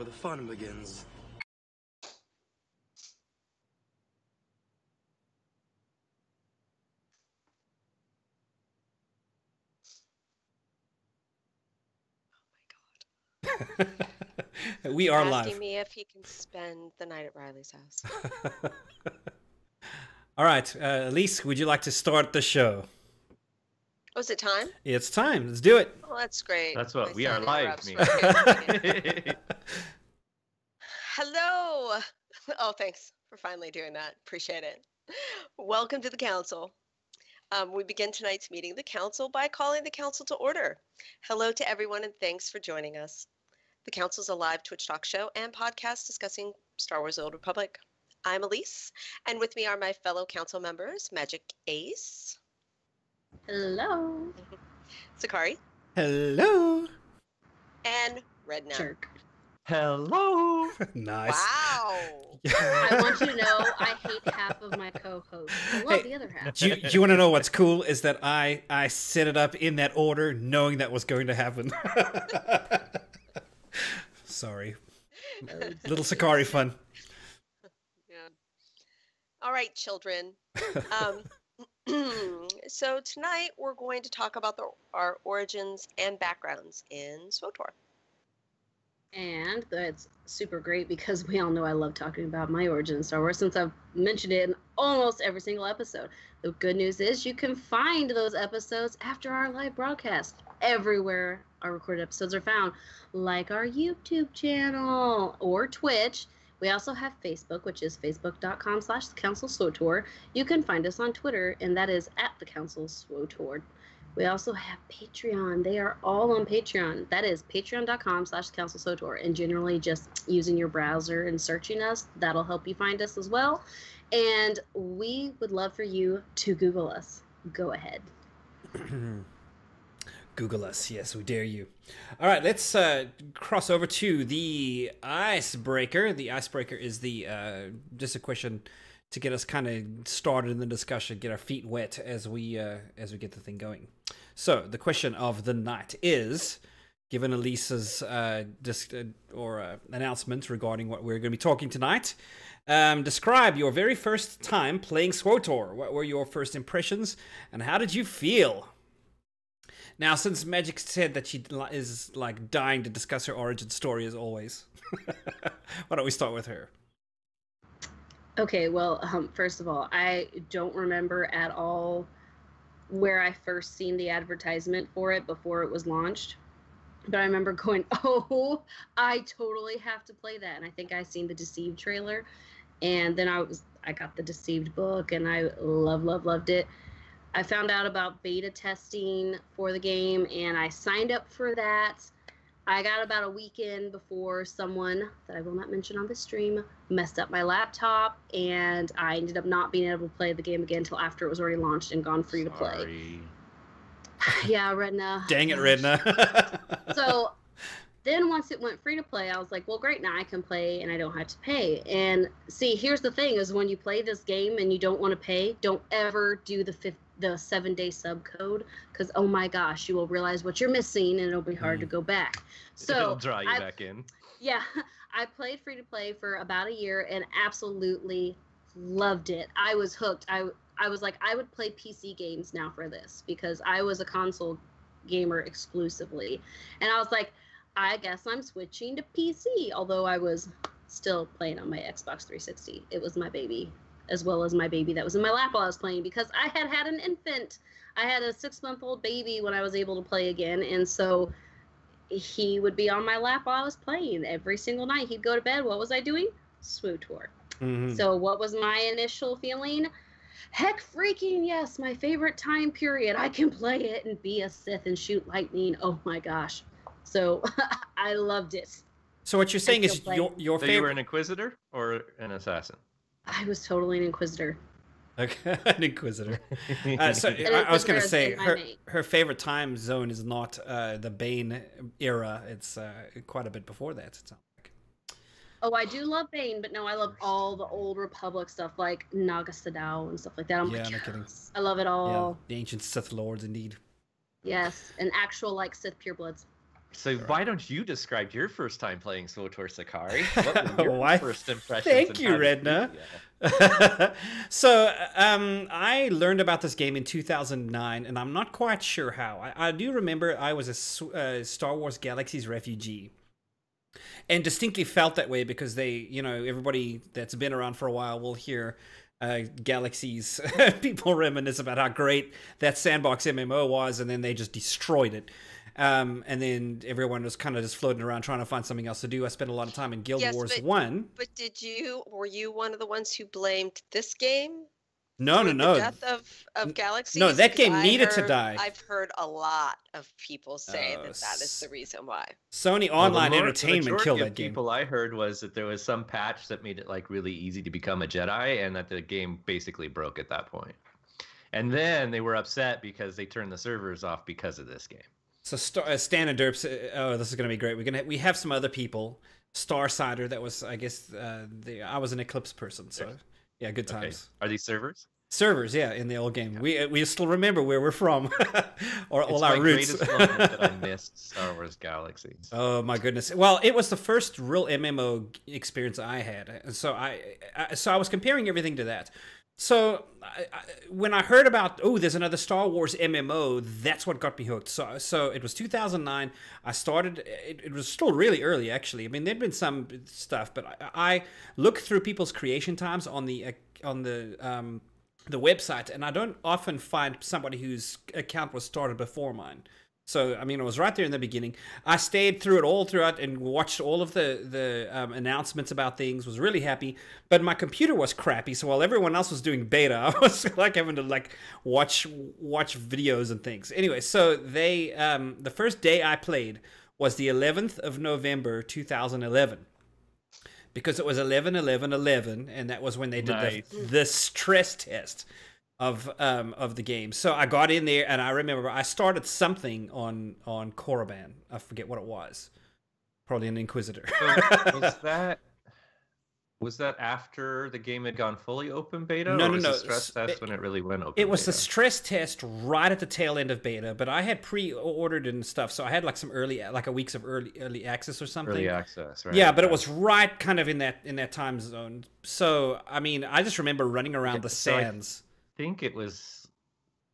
the fun begins. We are live. Asking me if he can spend the night at Riley's house. All right, Elise, would you like to start the show? Oh, is it time? It's time. Let's do it. Oh, that's great. That's what My we are son live. interrupts Me. right. Hello. Oh, thanks for finally doing that. Appreciate it. Welcome to the council. We begin tonight's meeting, the council, by calling the council to order. Hello to everyone, and thanks for joining us. The council is a live Twitch talk show and podcast discussing Star Wars: The Old Republic. I'm Elise, and with me are my fellow council members, Magic Ace. Hello. Sakari. Hello. And Redna. Jerk. Hello. Nice. Wow. I want you to know I hate half of my co-hosts. I love the other half. Do you want to know what's cool? Is that I set it up in that order, knowing that was going to happen. Sorry. Little Sakari fun. Yeah. All right, children. So tonight we're going to talk about our origins and backgrounds in SWTOR. And that's super great because we all know I love talking about my origin in Star Wars since I've mentioned it in almost every single episode. The good news is you can find those episodes after our live broadcast everywhere our recorded episodes are found, like our YouTube channel or Twitch. We also have Facebook, which is facebook.com/thecouncilswotor. You can find us on Twitter, and that is @thecouncilswotor. We also have Patreon. They are all on Patreon. That is patreon.com/thecouncilswotor. And generally just using your browser and searching us, that'll help you find us as well. And we would love for you to Google us. Go ahead. Google us. Yes, we dare you. All right, let's cross over to the icebreaker. The icebreaker is just a question to get us kind of started in the discussion, get our feet wet as we get the thing going. So the question of the night is, given Elisa's announcement regarding what we're going to be talking tonight, describe your very first time playing SWTOR. What were your first impressions, and how did you feel? Now, since Magic said that she is like dying to discuss her origin story as always, why don't we start with her? Okay, well, first of all, I don't remember at all where I first seen the advertisement for it before it was launched. But I remember going, oh, I totally have to play that. And I think I seen the Deceived trailer. And then I got the Deceived book, and I loved it. I found out about beta testing for the game, and I signed up for that. I got about a weekend before someone that I will not mention on the stream messed up my laptop, and I ended up not being able to play the game again until after it was already launched and gone free to play. Yeah, Redna. Dang it, Redna. So then once it went free to play, I was like, well, great, now I can play and I don't have to pay. And see, here's the thing is when you play this game and you don't want to pay, don't ever do the 7-day sub code, because oh my gosh, you will realize what you're missing and it'll be hard to go back. So it'll draw you back in. Yeah, I played free to play for about a year and absolutely loved it. I was hooked. I was like, I would play PC games now for this, because I was a console gamer exclusively, and I was like, I guess I'm switching to PC, although I was still playing on my Xbox 360. It was my baby, as well as my baby that was in my lap while I was playing, because I had an infant. I had a 6-month-old baby when I was able to play again, and so he would be on my lap while I was playing every single night. He'd go to bed. What was I doing? SWTOR. Mm-hmm. So what was my initial feeling? Heck freaking yes, my favorite time period. I can play it and be a Sith and shoot lightning. Oh my gosh. So I loved it. So what you're saying is your favorite... you were an Inquisitor or an Assassin? I was totally an Inquisitor. Okay, an Inquisitor. So I was going to say her favorite time zone is not the Bane era. It's quite a bit before that. It sounds like. Oh, I do love Bane, but no, I love all the old Republic stuff like Naga Sadow and stuff like that. I'm like, no kidding. I love it all. Yeah, the ancient Sith Lords, indeed. Yes, and actual like Sith purebloods. So why don't you describe your first time playing SWTOR Sakari? What were your Why, first impressions? thank and you, how did Redna. So I learned about this game in 2009, and I'm not quite sure how. I do remember I was a Star Wars Galaxies refugee, and distinctly felt that way because everybody that's been around for a while will hear Galaxies people reminisce about how great that sandbox MMO was, and then they just destroyed it. And then everyone was kind of just floating around trying to find something else to do. I spent a lot of time in Guild Wars 1. But were you one of the ones who blamed this game? No. The death of Galaxies? No, that game needed to die. I've heard a lot of people say that is the reason why. Sony Online Entertainment killed that game. People I heard was that there was some patch that made it like really easy to become a Jedi, and that the game basically broke at that point. And then they were upset because they turned the servers off because of this game. So Stan and Derps, this is going to be great. We have some other people. Starsider, that was, I guess, I was an Eclipse person, so yeah, good times. Okay. Are these servers? Servers, yeah, in the old game. Yeah. We still remember where we're from, or all our roots. It's my greatest moment that I missed Star Wars Galaxies. Oh my goodness! Well, it was the first real MMO experience I had, and so I was comparing everything to that. So when I heard about, there's another Star Wars MMO, that's what got me hooked. So it was 2009. I started. It was still really early, actually. I mean, there'd been some stuff, but I looked through people's creation times on the website, and I don't often find somebody whose account was started before mine. So, I mean, it was right there in the beginning. I stayed through it all throughout and watched all of the announcements about things, was really happy. But my computer was crappy, so while everyone else was doing beta, I was like having to watch videos and things. Anyway, so the first day I played was the 11th of November, 2011. Because it was 11/11/11, and that was when they did the stress test of the game. So I got in there, and I remember I started something on Korriban. I forget what it was. Probably an Inquisitor. Was that after the game had gone fully open beta? No. The stress test when it really went open? It was the stress test right at the tail end of beta, but I had pre-ordered and stuff, so I had some a weeks of early access or something. Early access, right? Yeah, but it was right kind of in that time zone. So I mean, I just remember running around the sands. I think it was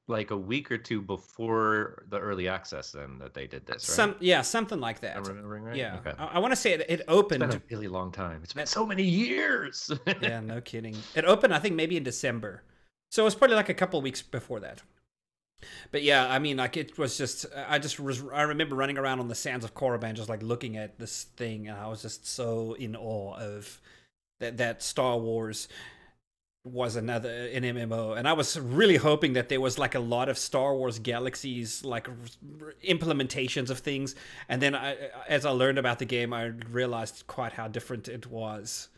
like a week or two before the early access then that they did this, right? Something like that. I'm remembering right? Yeah. Okay. I want to say it opened. It's been a really long time. It's been so many years. Yeah, no kidding. It opened, I think, maybe in December. So it was probably like a couple of weeks before that. But yeah, I mean, it was just, I remember running around on the sands of Korriban, just looking at this thing, and I was just so in awe of that Star Wars was an MMO, and I was really hoping that there was a lot of Star Wars Galaxies implementations of things, and then as I learned about the game, I realized quite how different it was.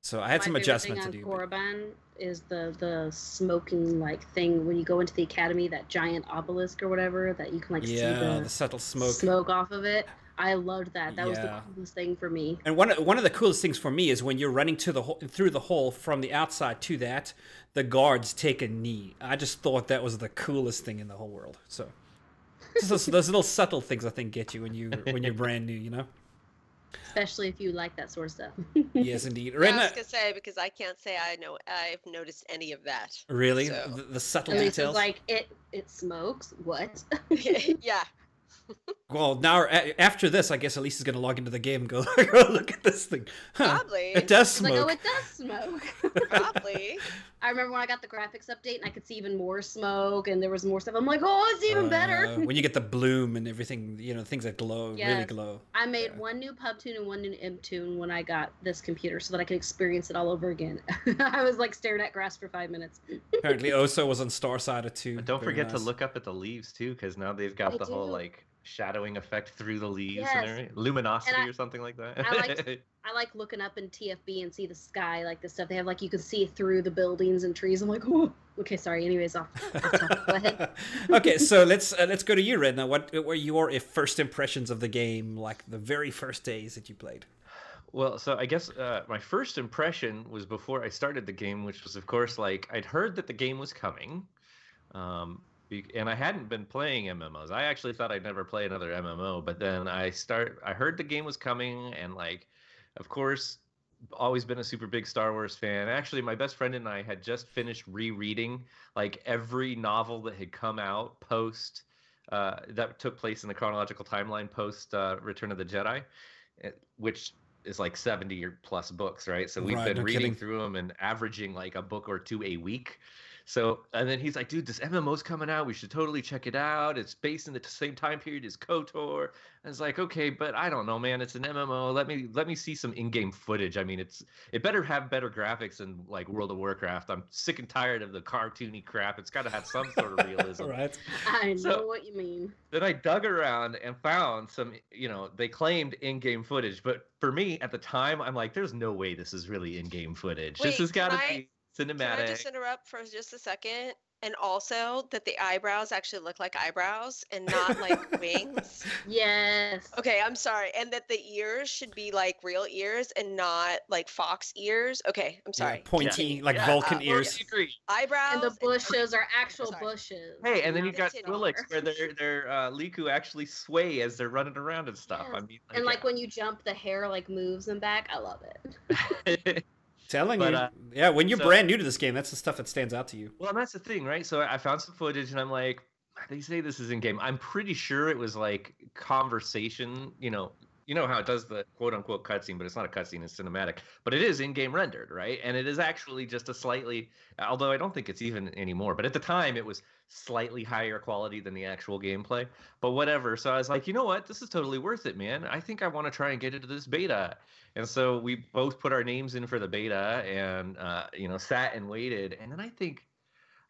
So I had some adjustment to do. Korriban is the smoking thing when you go into the academy, that giant obelisk or whatever that you can see the subtle smoke off of it. I loved that. That was the coolest thing for me. And one of the coolest things for me is when you're running through the hole from the outside to that, the guards take a knee. I just thought that was the coolest thing in the whole world. So those little subtle things I think get you when you're brand new, you know. Especially if you like that sort of stuff. Yes, indeed. I was gonna say, because I can't say I've noticed any of that. Really, so. the subtle details. It's it smokes. What? Yeah. Well, now after this, I guess Elise is going to log into the game and go look at this thing. Huh, probably. It does smoke. It does smoke. Probably. I remember when I got the graphics update and I could see even more smoke and there was more stuff. I'm like, oh, it's even better. When you get the bloom and everything, things that glow, really glow. I made one new pub tune and one new imp tune when I got this computer so that I could experience it all over again. I was staring at grass for 5 minutes. Apparently Oso was on Starsider too. But don't forget to look up at the leaves too, because now they've got the whole shadowing effect through the leaves and everything. Luminosity or something like that. I like looking up in TFB and see the sky, this stuff. They have you can see through the buildings and trees. I'm like, oh, okay, sorry. Anyways, off topic. Go ahead. Okay, so let's go to you, Redna. What were your first impressions of the game, the very first days that you played? Well, so I guess my first impression was before I started the game, which was, of course, I'd heard that the game was coming. And I hadn't been playing MMOs. I actually thought I'd never play another MMO, but then I heard the game was coming, and like, of course, always been a super big Star Wars fan. Actually, my best friend and I had just finished rereading like every novel that had come out post that took place in the chronological timeline post Return of the Jedi, which is like 70 or plus books, right? So we've been reading through them and averaging like a book or two a week. So, and then he's like, dude, this MMO's coming out. We should totally check it out. It's based in the same time period as KOTOR. I was like, okay, but I don't know, man. It's an MMO. Let me see some in-game footage. I mean, it better have better graphics than like World of Warcraft. I'm sick and tired of the cartoony crap. It's got to have some sort of realism. Right. I know what you mean. Then I dug around and found some, they claimed in-game footage, but for me at the time, I'm like, there's no way this is really in-game footage. Wait, this has got to be cinematic. Can I just interrupt for just a second? And also that the eyebrows actually look like eyebrows and not like wings. Yes. Okay, I'm sorry. And that the ears should be like real ears and not like fox ears. Okay, I'm sorry. Yeah, pointy, like Vulcan ears. Eyebrows. And the bushes are actual bushes. Hey, and then you got Skrillex where their Liku actually sway as they're running around and stuff. Yes. I mean, and like when you jump, the hair like moves and back. I love it. Telling you, yeah, when you're brand new to this game, that's the stuff that stands out to you. Well, and that's the thing, right? So I found some footage, and I'm like, they say this is in game. I'm pretty sure it was like conversation. You know how it does the quote unquote cutscene, but it's not a cutscene; it's cinematic. But it is in game rendered, right? And it is actually just a slightly, although I don't think it's even anymore. But at the time, it was slightly higher quality than the actual gameplay. But whatever. So I was like, you know what? This is totally worth it, man. I think I want to try and get into this beta. And so we both put our names in for the beta and, sat and waited. And then I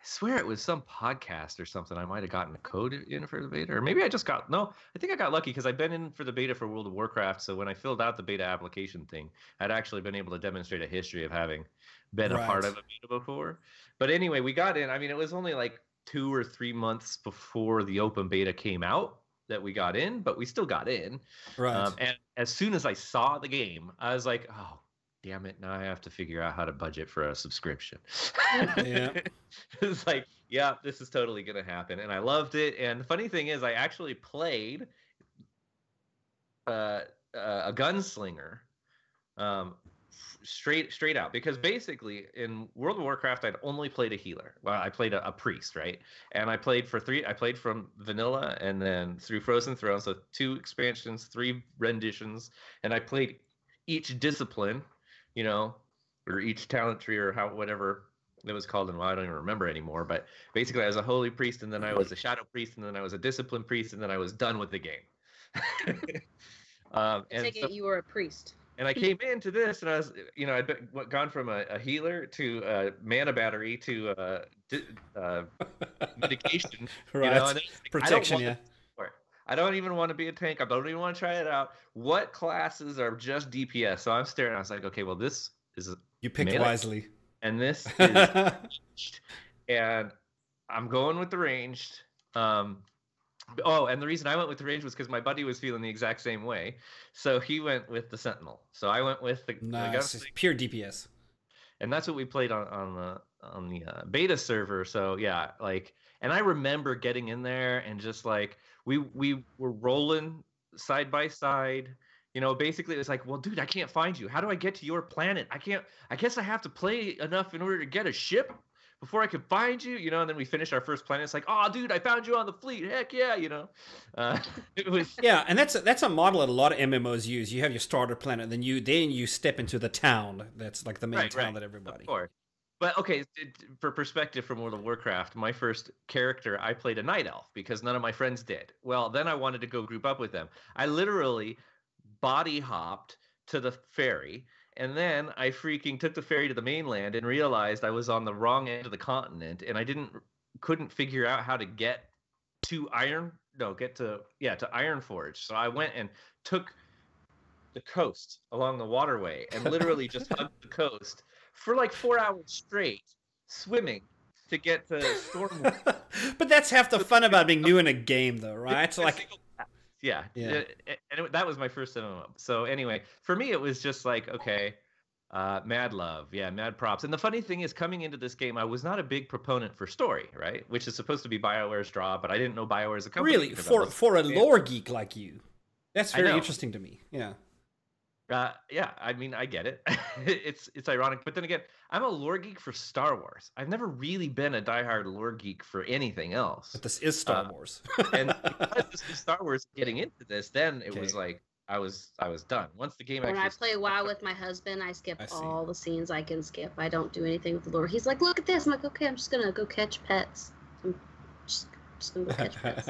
swear it was some podcast or something. I might have gotten a code in for the beta. Or maybe I think I got lucky because I've been in for the beta for World of Warcraft. So when I filled out the beta application thing, I'd actually been able to demonstrate a history of having been a part of a beta before. But anyway, we got in. I mean, it was only like 2 or 3 months before the open beta came out that we got in, but we still got in. Right. And as soon as I saw the game, I was like, oh, damn it. Now I have to figure out how to budget for a subscription. Yeah. It's like, yeah, this is totally going to happen. And I loved it. And the funny thing is I actually played a gunslinger straight out, because basically in World of Warcraft I'd only played a healer. Well, I played a priest, right? And I played from vanilla and then through Frozen Throne, so 2 expansions, 3 renditions, and I played each discipline, or each talent tree or whatever it was called, and I don't even remember anymore. But basically I was a holy priest, and then I was a shadow priest, and then I was a discipline priest, and then I was done with the game. You were a priest. And I came into this, and I was, I'd gone from a healer to a mana battery to medication, right? And like, protection, I don't even want to be a tank. I don't even want to try it out. What classes are just DPS? So I'm staring. I was like, okay, well, this is you picked melee, wisely, and this is, and I'm going with the ranged. And the reason I went with the range was because my buddy was feeling the exact same way, so he went with the Sentinel. So I went with the pure DPS, and that's what we played on the beta server. So yeah, and I remember getting in there and just like we were rolling side by side. Basically it was like, well, dude, I can't find you. How do I get to your planet? I guess I have to play enough in order to get a ship before I could find you, and then we finished our first planet. It's like, oh, dude, I found you on the fleet. Heck yeah, it was. Yeah, and that's a model that a lot of MMOs use. You have your starter planet, then you step into the town. That's like the main town that everybody. Of course. But okay, for perspective from World of Warcraft, my first character, I played a night elf because none of my friends did. Well, then I wanted to go group up with them. I literally body hopped to the ferry. And then I freaking took the ferry to the mainland and realized I was on the wrong end of the continent, and I couldn't figure out how to get to Ironforge. So I went and took the coast along the waterway and literally just hugged the coast for like 4 hours straight, swimming to get to Stormwood. But that's half the fun about being new in a game, though, right? So like. Yeah. And that was my first MMO. So anyway, for me, it was just like, okay, Mad love, yeah, mad props. And the funny thing is, coming into this game, I was not a big proponent for story, right? Which is supposed to be BioWare's draw, but I didn't know BioWare as a company. Really, for a lore geek like you, that's very interesting to me. Yeah. Yeah, I mean, I get it. It's ironic, but then again, I'm a lore geek for Star Wars. I've never really been a diehard lore geek for anything else. But this is Star Wars, and because this was Star Wars, getting into this, then it was like I was done. Once the game when I play WoW with my husband, I skip all the scenes I can skip. I don't do anything with the lore. He's like, "Look at this." I'm like, "Okay, I'm just gonna go catch pets. I'm just gonna go catch pets."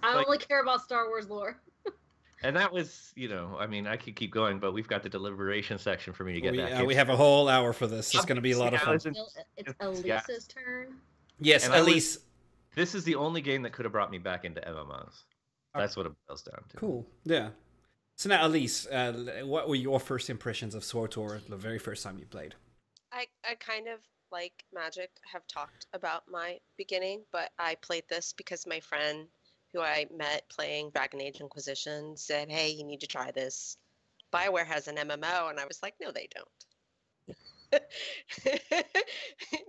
I only care about Star Wars lore. And that was, I mean, I could keep going, but we've got the deliberation section for me to get back. We have a whole hour for this. It's going to be a lot of fun. It's Elise's turn. Yes, Elise. This is the only game that could have brought me back into MMOs. That's what it boils down to. Cool. Yeah. So now, Elise, what were your first impressions of SWTOR the very first time you played? I kind of, like Magic, have talked about my beginning, but I played this because my friend who I met playing Dragon Age Inquisition said, "Hey, you need to try this. BioWare has an MMO," and I was like, "No, they don't."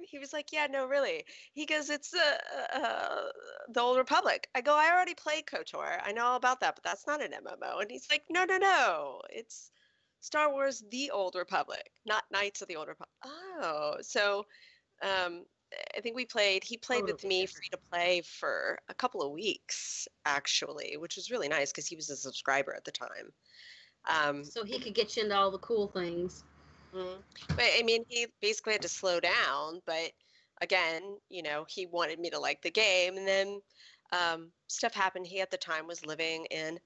He was like, "Yeah, no, really." He goes, "It's the Old Republic." I go, "I already played KOTOR. I know all about that, but that's not an MMO." And he's like, "No. It's Star Wars: The Old Republic, not Knights of the Old Republic." Oh, so I think he played with me free to play for a couple of weeks, actually, which was really nice because he was a subscriber at the time. So he could get you into all the cool things. But I mean, he basically had to slow down. But again, he wanted me to like the game. And then stuff happened. He at the time was living in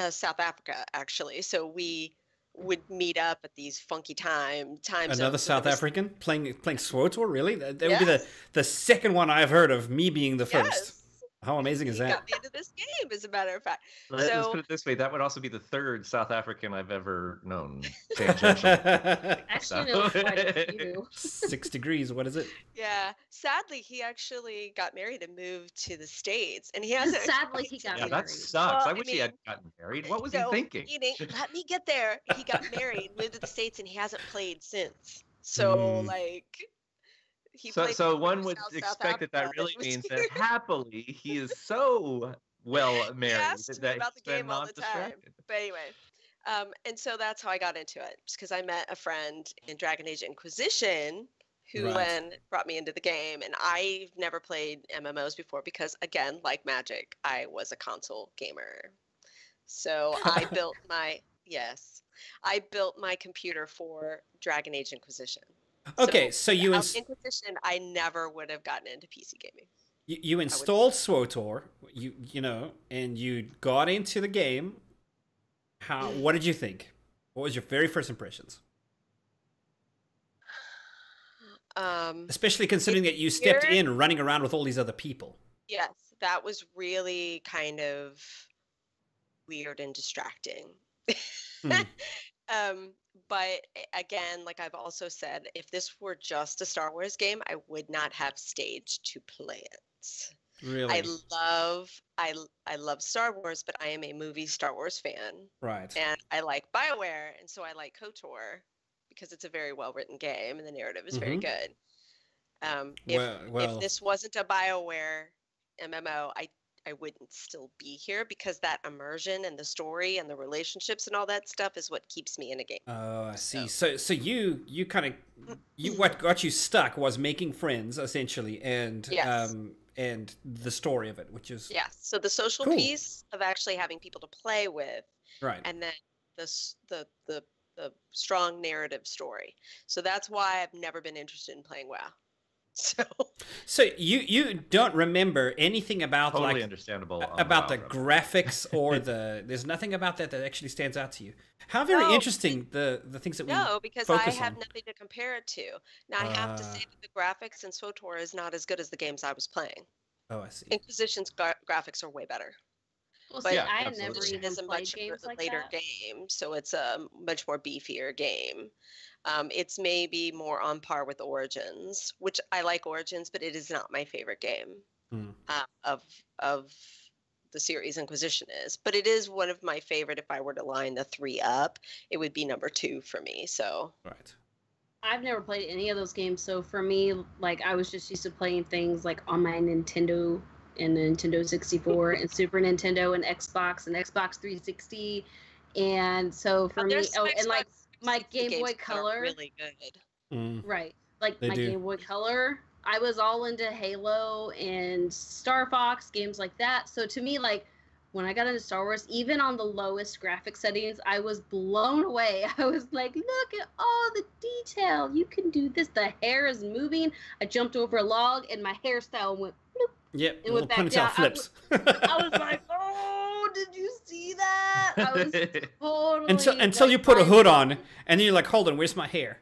South Africa, actually. So we would meet up at these funky times. Another South African playing SWTOR, really? That would be the second one I've heard of, me being the first. How amazing is that? He got me into this game, as a matter of fact. Let's put it this way: that would also be the third South African I've ever known. Tangentially. Actually, no, quite a few. 6 degrees. What is it? Yeah. Sadly, he actually got married and moved to the States, and he hasn't. Sadly, he got married. That sucks. Well, I wish he hadn't gotten married. What was he thinking? Let me get there. He got married, moved to the States, and he hasn't played since. So, So one would expect that really means that happily he is so well married that about the he's game all the time. But anyway, and so that's how I got into it, just because I met a friend in Dragon Age Inquisition who then brought me into the game, and I've never played MMOs before because, again, like Magic, I was a console gamer. So I built my computer for Dragon Age Inquisition. Okay, so you Inquisition, I never would have gotten into PC gaming. You installed SWTOR, and you got into the game. What did you think? What was your very first impressions? Especially considering that you stepped in running around with all these other people. Yes, that was really kind of weird and distracting. But again, like I've also said, if this were just a Star Wars game, I would not have staged to play it. Really? I love Star Wars, but I am a movie Star Wars fan. Right. And I like BioWare, and so I like KOTOR because it's a very well-written game and the narrative is very good. If this wasn't a BioWare MMO, I wouldn't still be here because that immersion and the story and the relationships and all that stuff is what keeps me in a game. Oh, I see. So you kind of what got you stuck was making friends essentially, and and the story of it, which is so the social piece of actually having people to play with, right, and then the strong narrative story. So that's why I've never been interested in playing WoW. So you don't remember anything about totally understandable about the graphics or there's nothing about that actually stands out to you. How very interesting the things that we because I have nothing to compare it to. Now I have to say that the graphics in SWTOR is not as good as the games I was playing. Oh, I see. Inquisition's graphics are way better. Well, but I never even is a much later game, so it's a much more beefier game. It's maybe more on par with Origins, which I like Origins, but it is not my favorite game of the series Inquisition is. But it is one of my favorite. If I were to line the three up, it would be number 2 for me. So right. I've never played any of those games, so for me, like, I was just used to playing things like on my Nintendo and the Nintendo 64 and Super Nintendo and Xbox 360, and so for me, There's some and like Xbox my 360 Game games Boy that are Color, really good. right? Like They my do. Game Boy Color, I was all into Halo and Star Fox games like that. So to me, like, when I got into Star Wars, even on the lowest graphic settings, I was blown away. I was like, look at all the detail. You can do this. The hair is moving. I jumped over a log and my hairstyle went bloop, Yep, and little went back ponytail down. flips. I was like, oh, did you see that? I was totally Until like, you put a mind hood blown. on, and then you're like, hold on, where's my hair?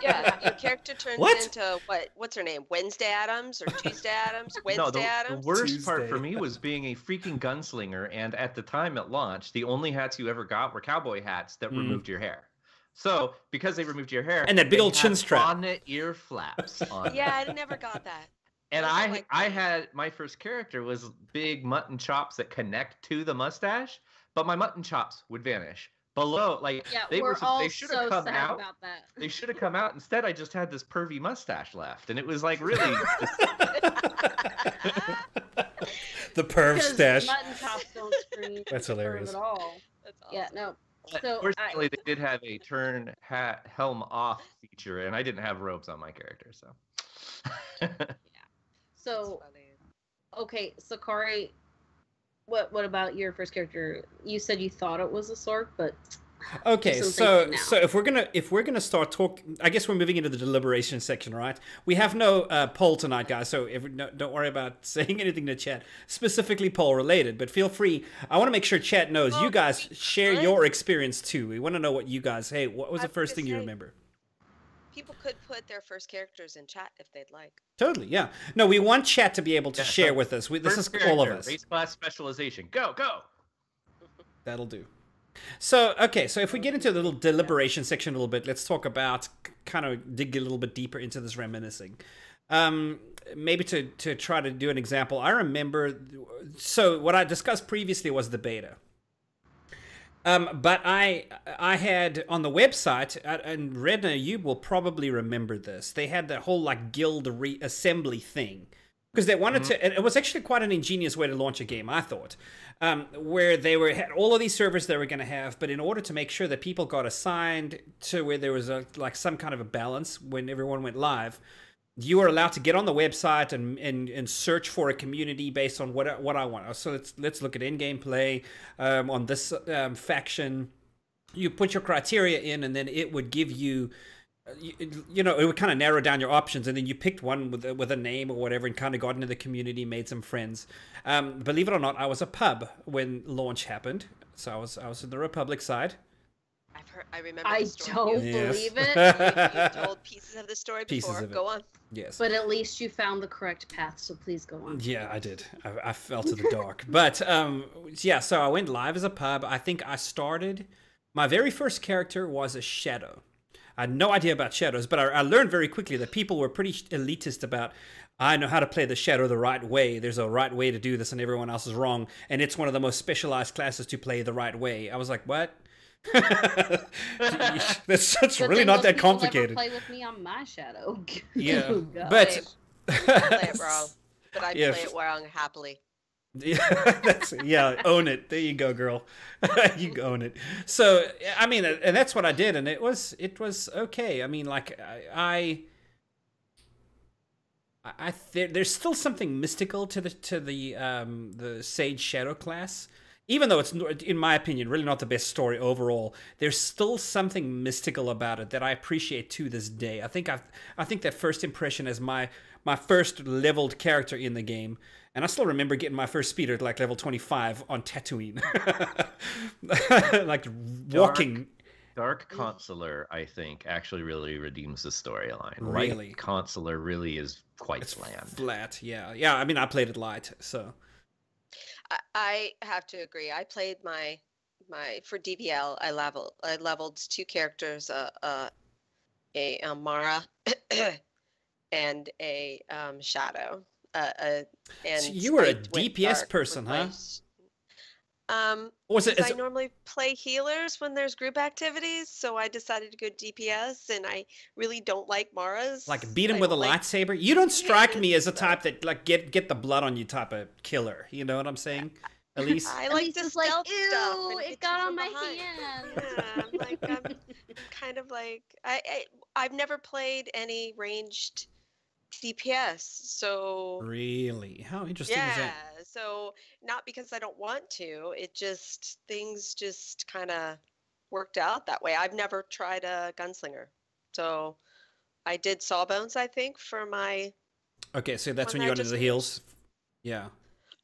Yeah, your character turns What? into what's her name? Wednesday Adams or Tuesday Adams? No, Wednesday the Adams? worst part Tuesday. for me was being a freaking gunslinger, and at the time at launch, the only hats you ever got were cowboy hats that removed your hair. So, because they removed your hair, And that big they old chin had strap. bonnet ear flaps on. Yeah, I never got that. And Those are like I had my first character was big mutton chops that connect to the mustache, but my mutton chops would vanish below. Like Yeah, they we're were, all they should so have come sad out. about that. They should have come out. Instead, I just had this pervy mustache left, and it was like really. The perv Because stash. mutton chops don't scream That's hilarious. at all. That's awesome. Yeah, no. But So fortunately, they did have a turn hat helm off feature, and I didn't have robes on my character, so. So That's funny. okay, Sakari, what about your first character? You said you thought it was a Sork, but Okay, some so thinking now. so if we're gonna start talking, I guess we're moving into the deliberation section, right? We have no poll tonight, guys, so don't worry about saying anything in the chat specifically poll related. But feel free. I want to make sure chat knows you guys share your experience too. We want to know what you guys. Hey, what was the first thing you remember? People could put their first characters in chat if they'd like. Totally, yeah. No, we want chat to be able to Yeah, share so with us. This is First all of character, us. Race class specialization. Go, go. That'll do. So, okay, so if we get into the little deliberation section a little bit, let's talk about, kind of dig a little bit deeper into this reminiscing. Maybe to try to do an example, I remember, so what I discussed previously was the beta. But I had on the website, and Redna, you will probably remember this, they had that whole like guild reassembly thing. Because they wanted to, and it was actually quite an ingenious way to launch a game, I thought, where they had all of these servers they were going to have, but in order to make sure that people got assigned to where there was like some kind of a balance when everyone went live, you were allowed to get on the website and search for a community based on what I want. So let's look at in-game play on this faction. You put your criteria in, and then it would give you. You know, it would kind of narrow down your options, and then you picked one with a name or whatever, and kind of got into the community, made some friends. Believe it or not, I was a pub when launch happened, so I was in the Republic side. I remember I the story. don't Yes. believe it. You've told pieces of the story Pieces before. of it. Go on. Yes. But at least you found the correct path, so please go on. Yeah, I did. I fell to the dark. But yeah, so I went live as a pub. I think I started. My very first character was a shadow. I had no idea about shadows, but I learned very quickly that people were pretty elitist about, I know how to play the shadow the right way. There's a right way to do this, and everyone else is wrong. And it's one of the most specialized classes to play the right way. I was like, what? That's But really then not those that people complicated. Never play with me on my shadow. Yeah, Oh, God. but I play it wrong, but I Yeah. play it wrong happily. Yeah, own it. There you go, girl. You own it. So I mean, and that's what I did, and it was okay. I mean, like there's still something mystical to the Sage Shadow class. Even though it's, in my opinion, really not the best story overall, there's still something mystical about it that I appreciate to this day. I think that first impression as my first leveled character in the game, and I still remember getting my first speeder at like level 25 on Tatooine, like walking. Dark Consular, I think, actually really redeems the storyline. Really? Light Consular really is quite It's bland. flat, yeah. I mean, I played it light, so. I have to agree. I played my for DVL. I leveled two characters, a Mara and a Shadow. And So you were a I went DPS dark person, with my huh? Or is it? Because I normally play healers when there's group activities, so I decided to go DPS, and I really don't like Maras. Like beat him I with a don't like- lightsaber? You don't strike me as a Yes. type that like get the blood on you type of killer. You know what I'm saying? Elise? I like Elise the is like, stealth stuff. ew, and it hit got you on from my behind. hand. Yeah, I'm kind of like I've never played any ranged DPS, so Really? How interesting is yeah. that? So not because I don't want to, things just kind of worked out that way. I've never tried a gunslinger, so I did Sawbones, I think, for my Okay, so that's one when you that go I into the just heals. Yeah.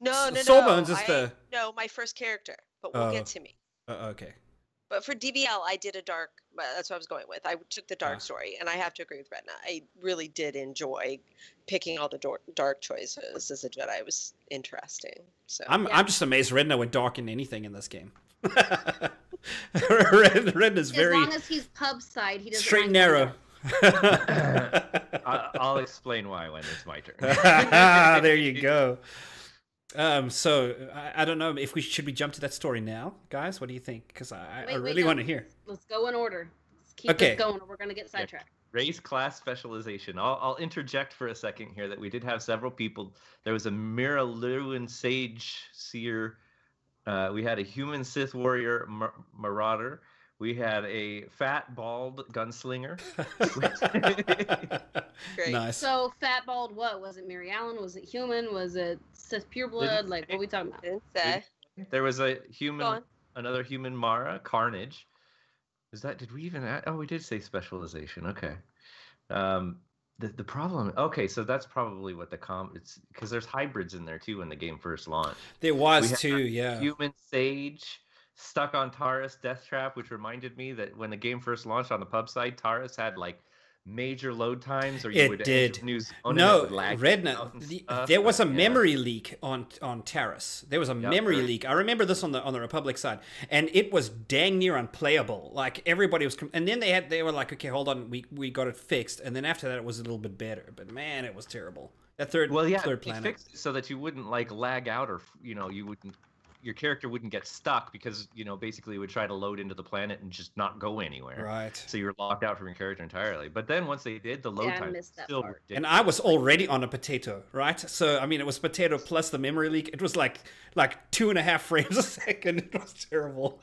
no. Sawbones is the. No, my first character, but we'll Oh. get to me. Okay. But for DBL, I did a dark. That's what I was going with. I took the dark story, and I have to agree with Redna. I really did enjoy picking all the dark dark choices as a Jedi. It was interesting. So I'm just amazed Redna went dark in anything in this game. Redna's very As long as he's pub side, he doesn't straight and mind going narrow. I'll explain why when it's my turn. There you go. So I don't know if should we jump to that story now, guys? What do you think? Because I really want to hear. Let's go in order. Let's keep Okay. this going, or we're gonna get sidetracked. Race class specialization. I'll interject for a second here that we did have several people. There was a Miraluan Sage Seer. We had a human Sith warrior marauder. We had a fat bald gunslinger. great. Nice. So fat bald, what was it? Mary Allen? Was it human? Was it Sith pureblood? Like what are we talking about? Didn't say. There was a Go human, on. another human Mara, Carnage. Did we even add? Oh, we did say specialization. Okay. The problem. Okay, so that's probably what it's because there's hybrids in there too when the game first launched. There We was had too, yeah. Human Sage, stuck on Taurus Death Trap, which reminded me that when the game first launched on the pub side, Taurus had like major load times, or you It would did. enter a new zone and No, it would lag Redna. out and stuff, There was a but, yeah. memory leak on Taris. There was a memory there- leak. I remember this on the Republic side, and it was dang near unplayable. Like everybody was, and then they were like, okay, hold on, we got it fixed, and then after that it was a little bit better. But man, it was terrible. That third Well, yeah, third they planet. fixed it so that you wouldn't like lag out, or your character wouldn't get stuck because basically it would try to load into the planet and just not go anywhere. Right. So you're locked out from your character entirely. But then once they did, the load Yeah, I time missed that still part. And I was already on a potato, right? So I mean, it was potato plus the memory leak. It was like 2.5 frames a second. It was terrible.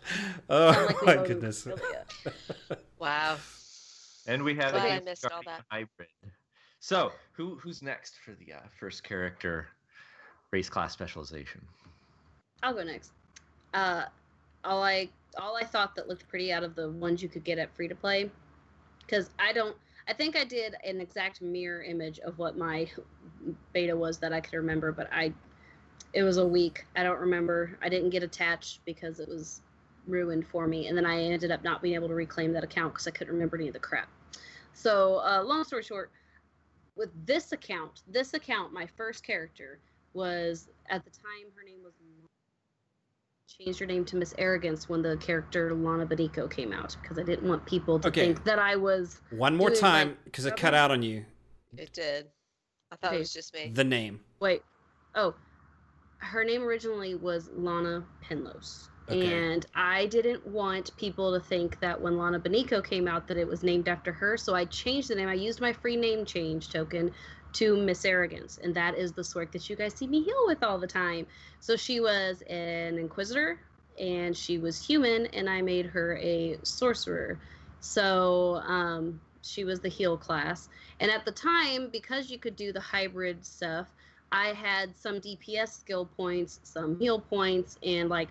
Oh Sound like we my loaded goodness. Australia. Wow. And we had Sorry, a I missed all Guardian that. hybrid. So who's next for the first character race class specialization? I'll go next. All I thought that looked pretty out of the ones you could get at free to play, because I think I did an exact mirror image of what my beta was that I could remember, but it was a week. I don't remember. I didn't get attached because it was ruined for me, and then I ended up not being able to reclaim that account because I couldn't remember any of the crap. So long story short, with this account, my first character was, at the time, her name was, changed her name to Miss Arrogance when the character Lana Benico came out, because I didn't want people to Okay. think that I was One more doing, time, like, because it trouble. cut out on you. It did. I thought Okay. it was just me. The name. Wait. Oh, her name originally was Lana Penlos. Okay. And I didn't want people to think that when Lana Benico came out that it was named after her, so I changed the name. I used my free name change token to Miss Arrogance, and that is the sword that you guys see me heal with all the time. So she was an Inquisitor, and she was human, and I made her a sorcerer. So she was the heal class. And at the time, because you could do the hybrid stuff, I had some DPS skill points, some heal points, and like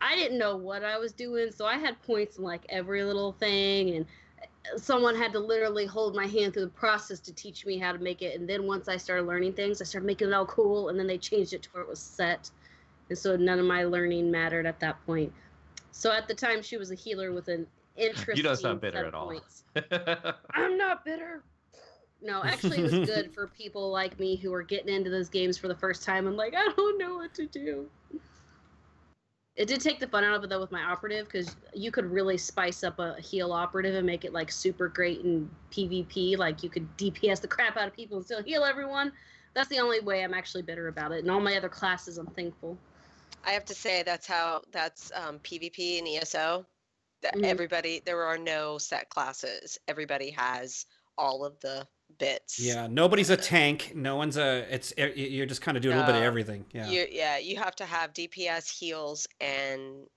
I didn't know what I was doing, so I had points in like every little thing, and someone had to literally hold my hand through the process to teach me how to make it. And then once I started learning things, I started making it all cool, and then they changed it to where it was set, and so none of my learning mattered at that point. So at the time, she was a healer with an interesting You don't sound set bitter of at all. points. I'm not bitter. No, actually, it was good for people like me who are getting into those games for the first time. I'm like, I don't know what to do. It did take the fun out of it, though, with my operative, because you could really spice up a heal operative and make it, like, super great in PvP. Like, you could DPS the crap out of people and still heal everyone. That's the only way I'm actually bitter about it. And all my other classes, I'm thankful. I have to say that's PvP and ESO. That Mhm. there are no set classes. Everybody has all of the bits. Yeah, nobody's a tank. No one's a. You're just kind of doing a little bit of everything. Yeah. You have to have DPS, heals, and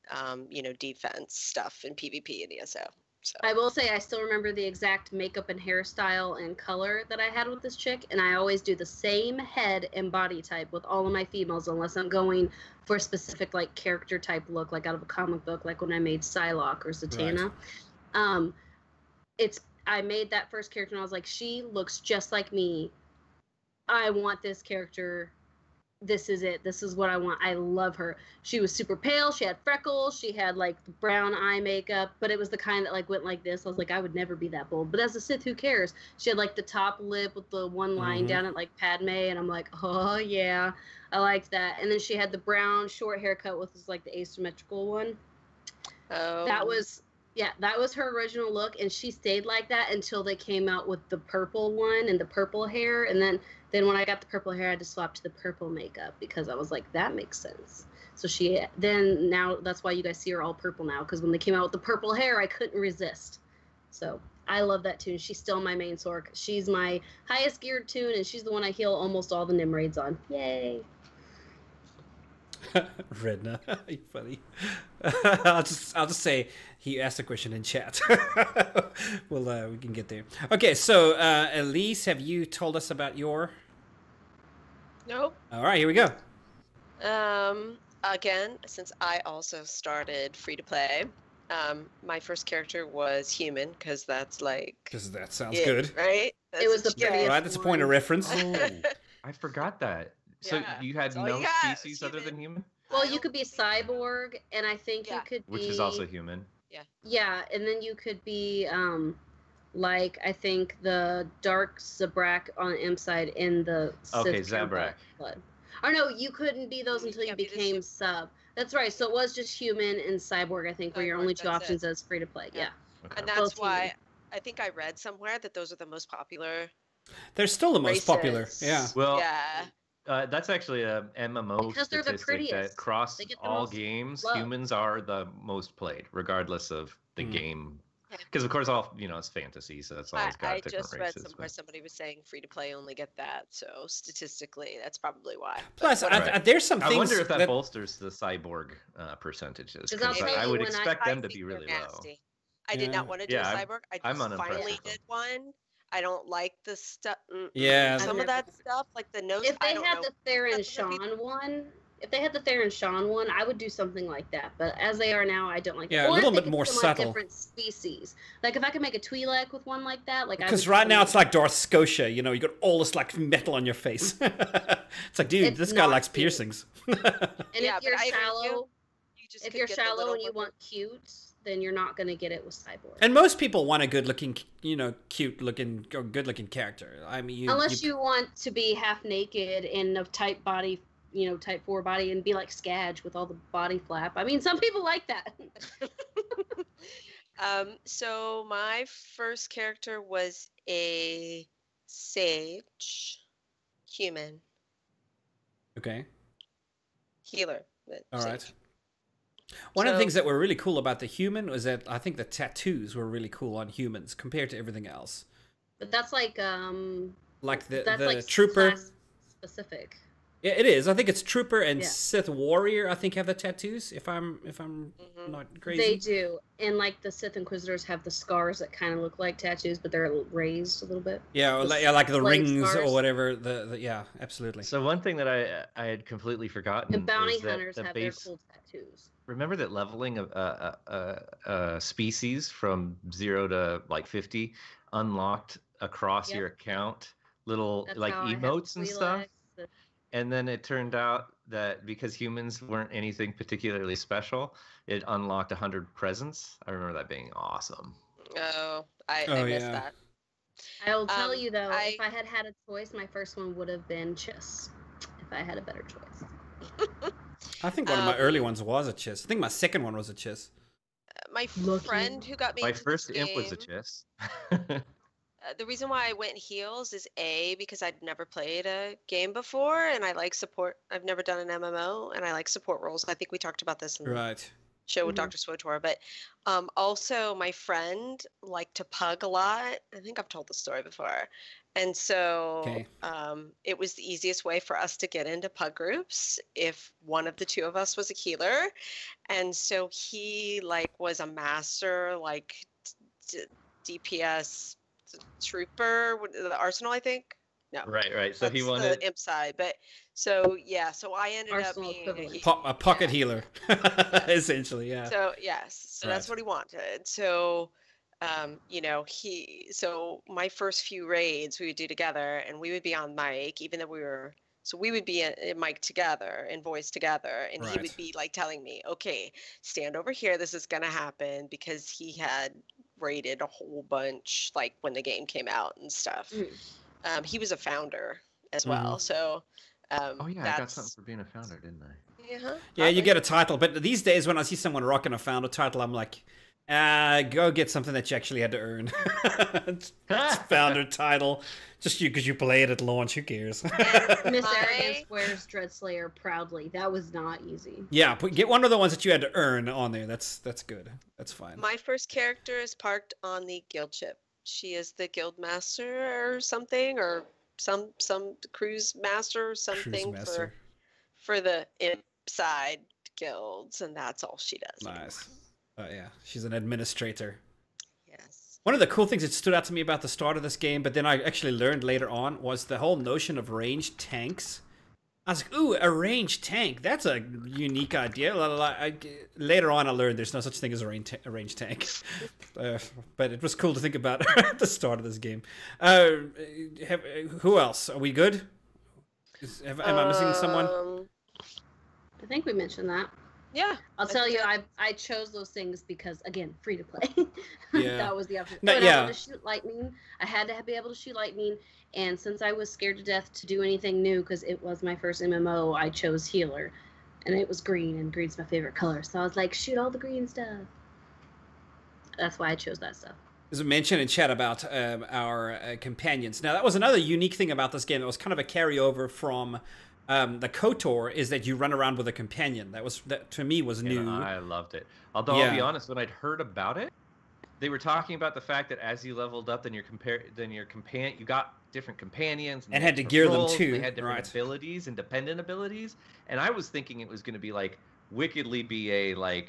defense stuff in PvP and ESO. So. I will say I still remember the exact makeup and hairstyle and color that I had with this chick, and I always do the same head and body type with all of my females, unless I'm going for a specific like character type look, like out of a comic book, like when I made Psylocke or Zatanna. Right. I made that first character and I was like, she looks just like me. I want this character. This is it. This is what I want. I love her. She was super pale. She had freckles. She had like brown eye makeup, but it was the kind that like went like this. I was like, I would never be that bold. But as a Sith, who cares? She had like the top lip with the one line down it like Padme, and I'm like, oh yeah, I liked that. And then she had the brown short haircut with this, like the asymmetrical one. Oh. That was her original look, and she stayed like that until they came out with the purple one and the purple hair, and then when I got the purple hair, I had to swap to the purple makeup because I was like, that makes sense. So now that's why you guys see her all purple now, because when they came out with the purple hair, I couldn't resist. So I love that tune. She's still my main Sork. She's my highest geared tune, and she's the one I heal almost all the Nim raids on. Yay! Redna, you're funny. I'll just say he asked a question in chat. Well, we can get there. Okay, so Elise, have you told us about your? Nope. All right, here we go. Again, since I also started free to play, my first character was human because that's like. Because that sounds good, right? It was the prettiest. Right, that's a point of reference. Oh, I forgot that. So you had no species other than human? Well, you could be cyborg, and I think you could be... Which is also human. Yeah. Yeah, and then you could be, like, I think the Dark Zabrak on M side in the Sith Zabrak. Blood. Or no, you couldn't be those until you became sub. That's right, so it was just human and cyborg, I think, were your only two options as free-to-play. Yeah. Okay. And that's why I think I read somewhere that those are the most popular. They're still the most popular. Yeah. Well, that's actually a MMO because they're the statistic that across all games, humans are the most played, regardless of the game. Because of course, it's fantasy, so that's always got different races. I just read somewhere somebody was saying free to play only get that, so statistically, that's probably why. Plus, there's some things. I wonder if that bolsters the cyborg percentages. Because I would expect them to be really low. I did not want to do a cyborg. I just finally did one. I don't like the stuff. Yeah. Some of that stuff, like the nose. If they had the Theron Sean one, I would do something like that. But as they are now, I don't like. Yeah, a little bit more subtle. Different species. Like if I could make a Twi'lek with one like that, like because right now it's like Darth Scotia. You got all this like metal on your face. It's like, dude, this guy likes piercings. And if you're shallow, and you want cute, then you're not going to get it with cyborg. And most people want a good-looking, cute-looking or good-looking character. I mean, unless you want to be half naked in a type body, type 4 body, and be like Skadge with all the body flap. I mean, some people like that. So my first character was a sage human. Okay. Healer. All right. One of the things that were really cool about the human was that I think the tattoos were really cool on humans compared to everything else. But that's like the trooper specific. Yeah, it is. I think it's trooper and Sith warrior. I think have the tattoos. If I'm not crazy. They do, and like the Sith Inquisitors have the scars that kind of look like tattoos, but they're raised a little bit. Yeah, like the rings scars. Or whatever. Yeah, absolutely. So one thing that I had completely forgotten. And bounty hunters have their cool tattoos. Remember that leveling of a species from 0 to like 50 unlocked across your account little like emotes and stuff. And then it turned out that because humans weren't anything particularly special, it unlocked 100 presents. I remember that being awesome. Oh, I missed that. I will tell you though, if I had had a choice, my first one would have been Chiss. If I had a better choice. I think one of my early ones was a Chiss. I think my second one was a Chiss. My friend who got me. My first imp was a Chiss. The reason why I went heals is because I'd never played a game before, and I like support. I've never done an MMO, and I like support roles. I think we talked about this in the Right. show with Dr. SWTOR, but also my friend liked to pug a lot. I think I've told the story before. And so Okay. it was the easiest way for us to get into pug groups if one of the two of us was a healer. And so he was a master, DPS trooper, the Arsenal, I think. No. Right. So he That's wanted. the imp side, but so I ended Arsenal up being equivalent. A pocket healer, essentially. Yeah. So yes, so that's Right. what he wanted. So, so my first few raids we would do together, and we would be on mic, even though we would be in mic together and voice together, and he Right. would be telling me, okay, stand over here, this is gonna happen, because he had raided a whole bunch when the game came out and stuff. He was a founder as well, so Oh yeah, I got that's something for being a founder, didn't I? Yeah, you get a title, but these days when I see someone rocking a founder title, I'm like, go get something that you actually had to earn. It's founder title, just because you play it at launch. Who cares? Miss Arrogance wears Dreadslayer proudly. That was not easy. Yeah, get one of the ones that you had to earn on there. That's good. That's fine. My first character is parked on the guild ship. She is the guild master or something, or some cruise master or something master. for the imp side guilds, and that's all she does. Nice. Yeah, she's an administrator. Yes. One of the cool things that stood out to me about the start of this game, but then I actually learned later on, was the whole notion of ranged tanks. I was like, ooh, a ranged tank. That's a unique idea. Later on, I learned there's no such thing as a ranged tank. But it was cool to think about at the start of this game. Who else? Are we good? Am I missing someone? I think we mentioned that. Yeah. I'll tell you, I chose those things because, again, free to play. Yeah. That was the option. No, But yeah. I wanted to shoot lightning. I had to be able to shoot lightning. And since I was scared to death to do anything new because it was my first MMO, I chose healer. And it was green, and green's my favorite color. So I was like, shoot all the green stuff. That's why I chose that stuff. There's a mention in chat about our companions. Now, that was another unique thing about this game. It was kind of a carryover from the KOTOR, is that you run around with a companion. That to me was new. I loved it. Although I'll be honest, when I'd heard about it, they were talking about the fact that as you leveled up, then your companion, you got different companions and had to gear them too. They had different abilities, independent abilities, and I was thinking it was going to be wickedly be a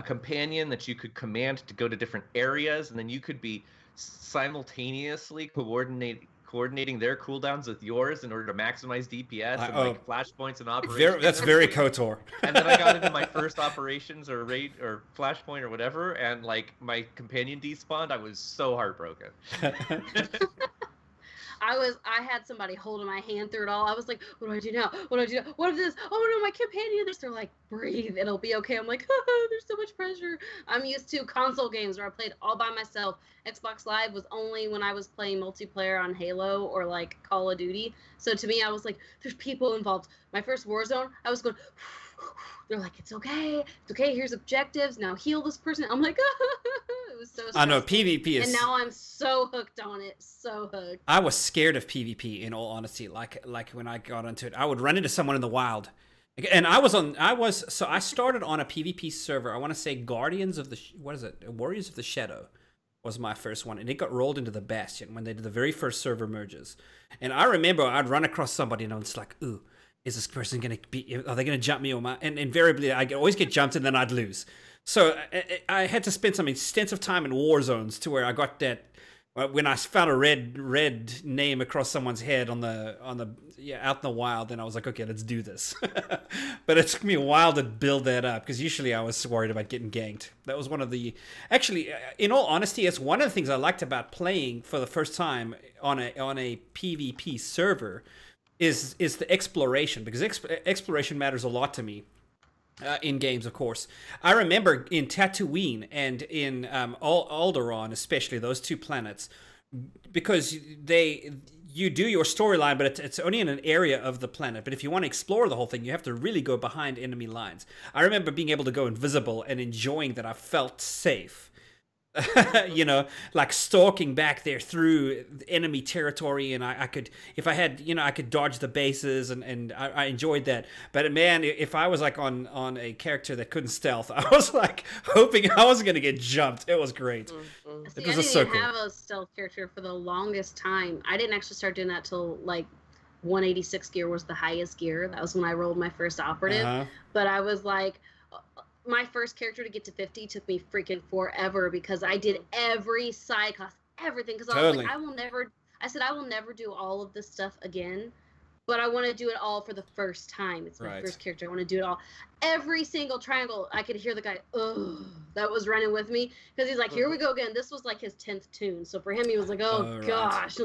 companion that you could command to go to different areas, and then you could be simultaneously coordinating their cooldowns with yours in order to maximize DPS and flashpoints and operations. That's very KOTOR. And then I got into my first operations or raid or flashpoint or whatever, and my companion despawned. I was so heartbroken. I had somebody holding my hand through it all. I was like, what do I do now? What do I do now? What if this? Oh no, my companion. They're like, breathe, it'll be okay. I'm like, there's so much pressure. I'm used to console games where I played all by myself. Xbox Live was only when I was playing multiplayer on Halo or Call of Duty. So to me, I was like, there's people involved. My first Warzone, I was going, they're like, it's okay, here's objectives, now heal this person. I'm like, it was so stressful. I know, PvP is... And now I'm so hooked on it, so hooked. I was scared of PvP, in all honesty. Like when I got into it, I would run into someone in the wild. And I started on a PvP server. I want to say Warriors of the Shadow was my first one. And it got rolled into the Bastion when they did the very first server merges. And I remember I'd run across somebody and I was like, ooh, is this person going to be, are they going to jump me? And invariably, I always get jumped and then I'd lose. So I had to spend some extensive time in war zones to where I got that, when I found a red name across someone's head out in the wild, then I was like, okay, let's do this. But it took me a while to build that up, because usually I was worried about getting ganked. That was one of the, actually, in all honesty, it's one of the things I liked about playing for the first time on a PvP server is the exploration, because exploration matters a lot to me. In games, of course. I remember in Tatooine and in Alderaan, especially, those two planets, because you do your storyline, but it's only in an area of the planet. But if you want to explore the whole thing, you have to really go behind enemy lines. I remember being able to go invisible and enjoying that I felt safe. you know, like stalking back there through enemy territory, and I could, if I had, you know, I could dodge the bases, and I enjoyed that. But man, if I was like on a character that couldn't stealth, I was like hoping I wasn't gonna get jumped. It was great. Mm-hmm. See, It I was didn't so even cool. have a stealth character for the longest time. I didn't actually start doing that till like 186 gear was the highest gear. That was when I rolled my first operative. Uh-huh. But I was like, my first character to get to 50 took me freaking forever because I did every side class, everything. Because I was Totally. like, I said, I will never do all of this stuff again. But I want to do it all for the first time. It's my Right. first character. I want to do it all. Every single triangle, I could hear the guy, that was running with me. Because he's like, here we go again. This was like his 10th tune. So for him, he was like, oh, Right. gosh.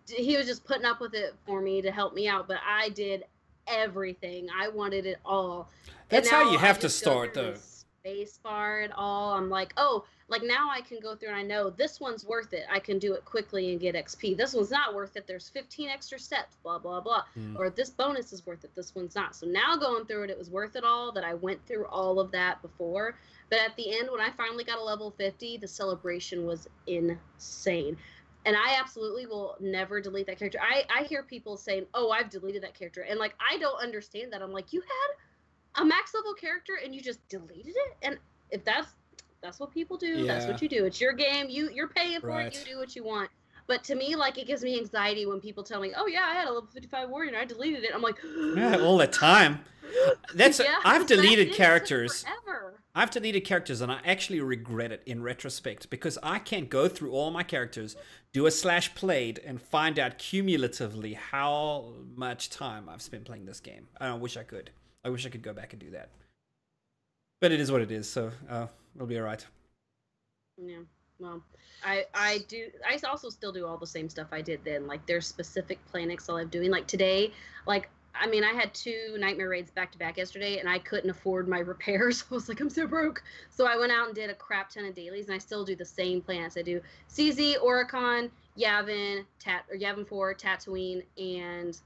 He was just putting up with it for me to help me out. But I did everything. I wanted it all. That's And how now you I have to just go start, through though. the Space bar and all. I'm like, oh, like now I can go through and I know this one's worth it. I can do it quickly and get XP. This one's not worth it. There's 15 extra steps, blah, blah, blah. Or this bonus is worth it. This one's not. So now going through it, it was worth it all that I went through all of that before. But at the end, when I finally got a level 50, the celebration was insane. And I absolutely will never delete that character. I hear people saying, oh, I've deleted that character. And like, I don't understand that. I'm like, you had a max level character and you just deleted it? And if that's what people do, that's Yeah. what you do. It's your game. You're paying for Right. it. You do what you want. But to me, like, it gives me anxiety when people tell me, oh yeah, I had a level 55 warrior and I deleted it. I'm like, Yeah, all the time. That's yeah, I've back deleted then, it took characters. forever. I've deleted characters, and I actually regret it in retrospect because I can't go through all my characters, do a slash played, and find out cumulatively how much time I've spent playing this game. I wish I could. I wish I could go back and do that. But it is what it is, so it'll be all right. Yeah. Well, I do. I also still do all the same stuff I did then. Like there's specific planets I love doing. Like today, like I mean, I had 2 nightmare raids back to back yesterday, and I couldn't afford my repairs. I was like, I'm so broke. So I went out and did a crap ton of dailies, and I still do the same planets. I do CZ, Oricon, Yavin, Yavin 4, Tatooine, and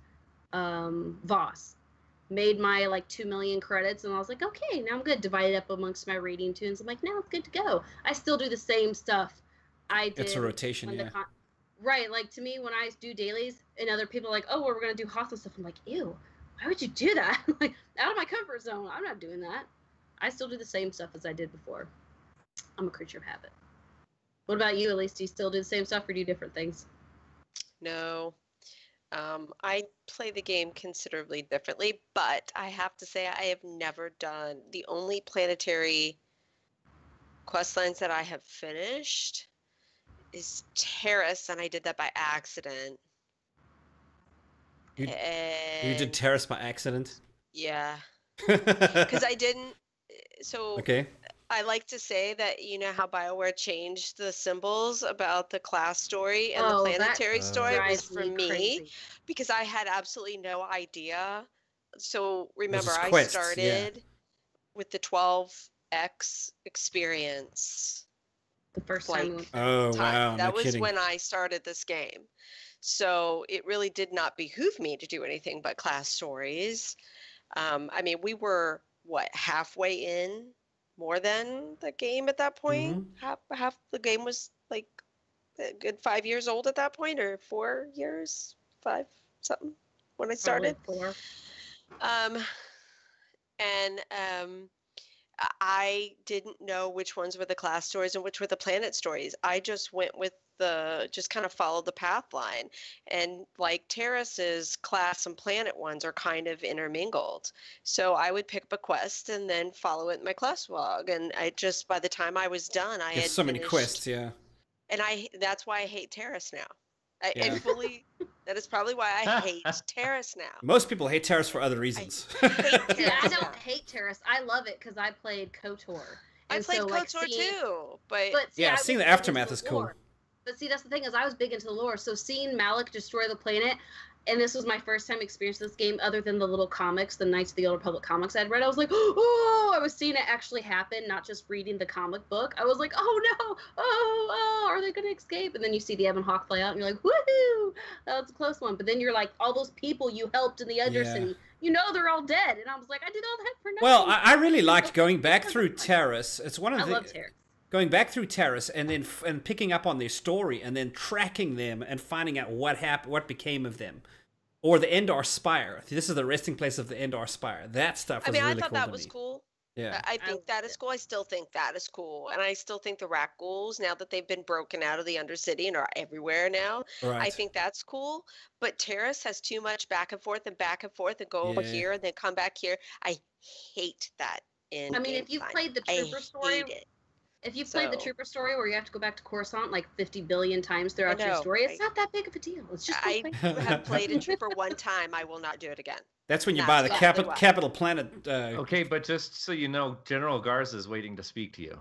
Voss. Made my like 2 million credits, and I was like, okay, now I'm good. Divided up amongst my rating tunes. I'm like, now it's good to go. I still do the same stuff I did. It's a rotation, when yeah. Right, like to me, when I do dailies, and other people are like, oh, well, we're gonna do Hoth stuff. I'm like, ew, why would you do that? Like, out of my comfort zone. I'm not doing that. I still do the same stuff as I did before. I'm a creature of habit. What about you, Elise? Do you still do the same stuff or do different things? No. I play the game considerably differently, but I have to say I have never done the only planetary quest lines that I have finished is Terrace, and I did that by accident. You And did Terrace by accident? yeah, because I didn't. So Okay. I like to say that you know how BioWare changed the symbols about the class story and the Oh, that planetary story was drives for me me crazy. because I had absolutely no idea. So remember, just I quests, yeah. started with the 12X experience. The first Like, time. we went- Oh, time. wow. That No was kidding. when I started this game. So it really did not behoove me to do anything but class stories. I mean, we were, what, halfway in? More than the game at that point? Half the game was like a good 5 years old at that point, or 4 years, 5 something when I started. Probably 4. And I didn't know which ones were the class stories and which were the planet stories. I just went with just kind of followed the path line. And like Terrace's class and planet ones are kind of intermingled. So I would pick up a quest and then follow it in my class log. And I just, by the time I was done, I There's had so many finished- quests, yeah. And that's why I hate Terrace now. I Yeah. fully, that is probably why I hate Terrace now. Most people hate Terrace for other reasons. hate See, I Terrace don't now. hate Terrace. I love it because I played KOTOR. I And played so, like, KOTOR seeing- too, but But see, Yeah, I seeing was the big aftermath into is the cool. lore. But see, that's the thing is I was big into the lore. So seeing Malik destroy the planet, and this was my first time experiencing this game other than the little comics, the Knights of the Old Republic comics I'd read. I was like, oh, I was seeing it actually happen, not just reading the comic book. I was like, oh no, oh, are they going to escape? And then you see the Ebon Hawk play out, and you're like, woohoo, that was a close one. But then you're like, all those people you helped in the Undercity, you know they're all dead. And I was like, I did all that for nothing. Well, I really liked going back through Terrace. It's one of I the... love Terrace. going back through Terrace and then and picking up on their story and then tracking them and finding out what happened, what became of them, or the Endar Spire. This is the resting place of the Endar Spire. That stuff was really cool. I thought that was cool. Yeah, I think that is cool. I still think that is cool, and I still think the rat ghouls, now that they've been broken out of the Undercity and are everywhere now, right. I think that's cool. But Terrace has too much back and forth and go over here and then come back here. I hate that. I mean, if you've played the Trooper story, if you've played the Trooper story where you have to go back to Coruscant like 50 billion times throughout your story, it's not that big of a deal. It's just I have played a Trooper one time. I will not do it again. That's when you buy the capital planet. Okay, but just so you know, General Garza is waiting to speak to you.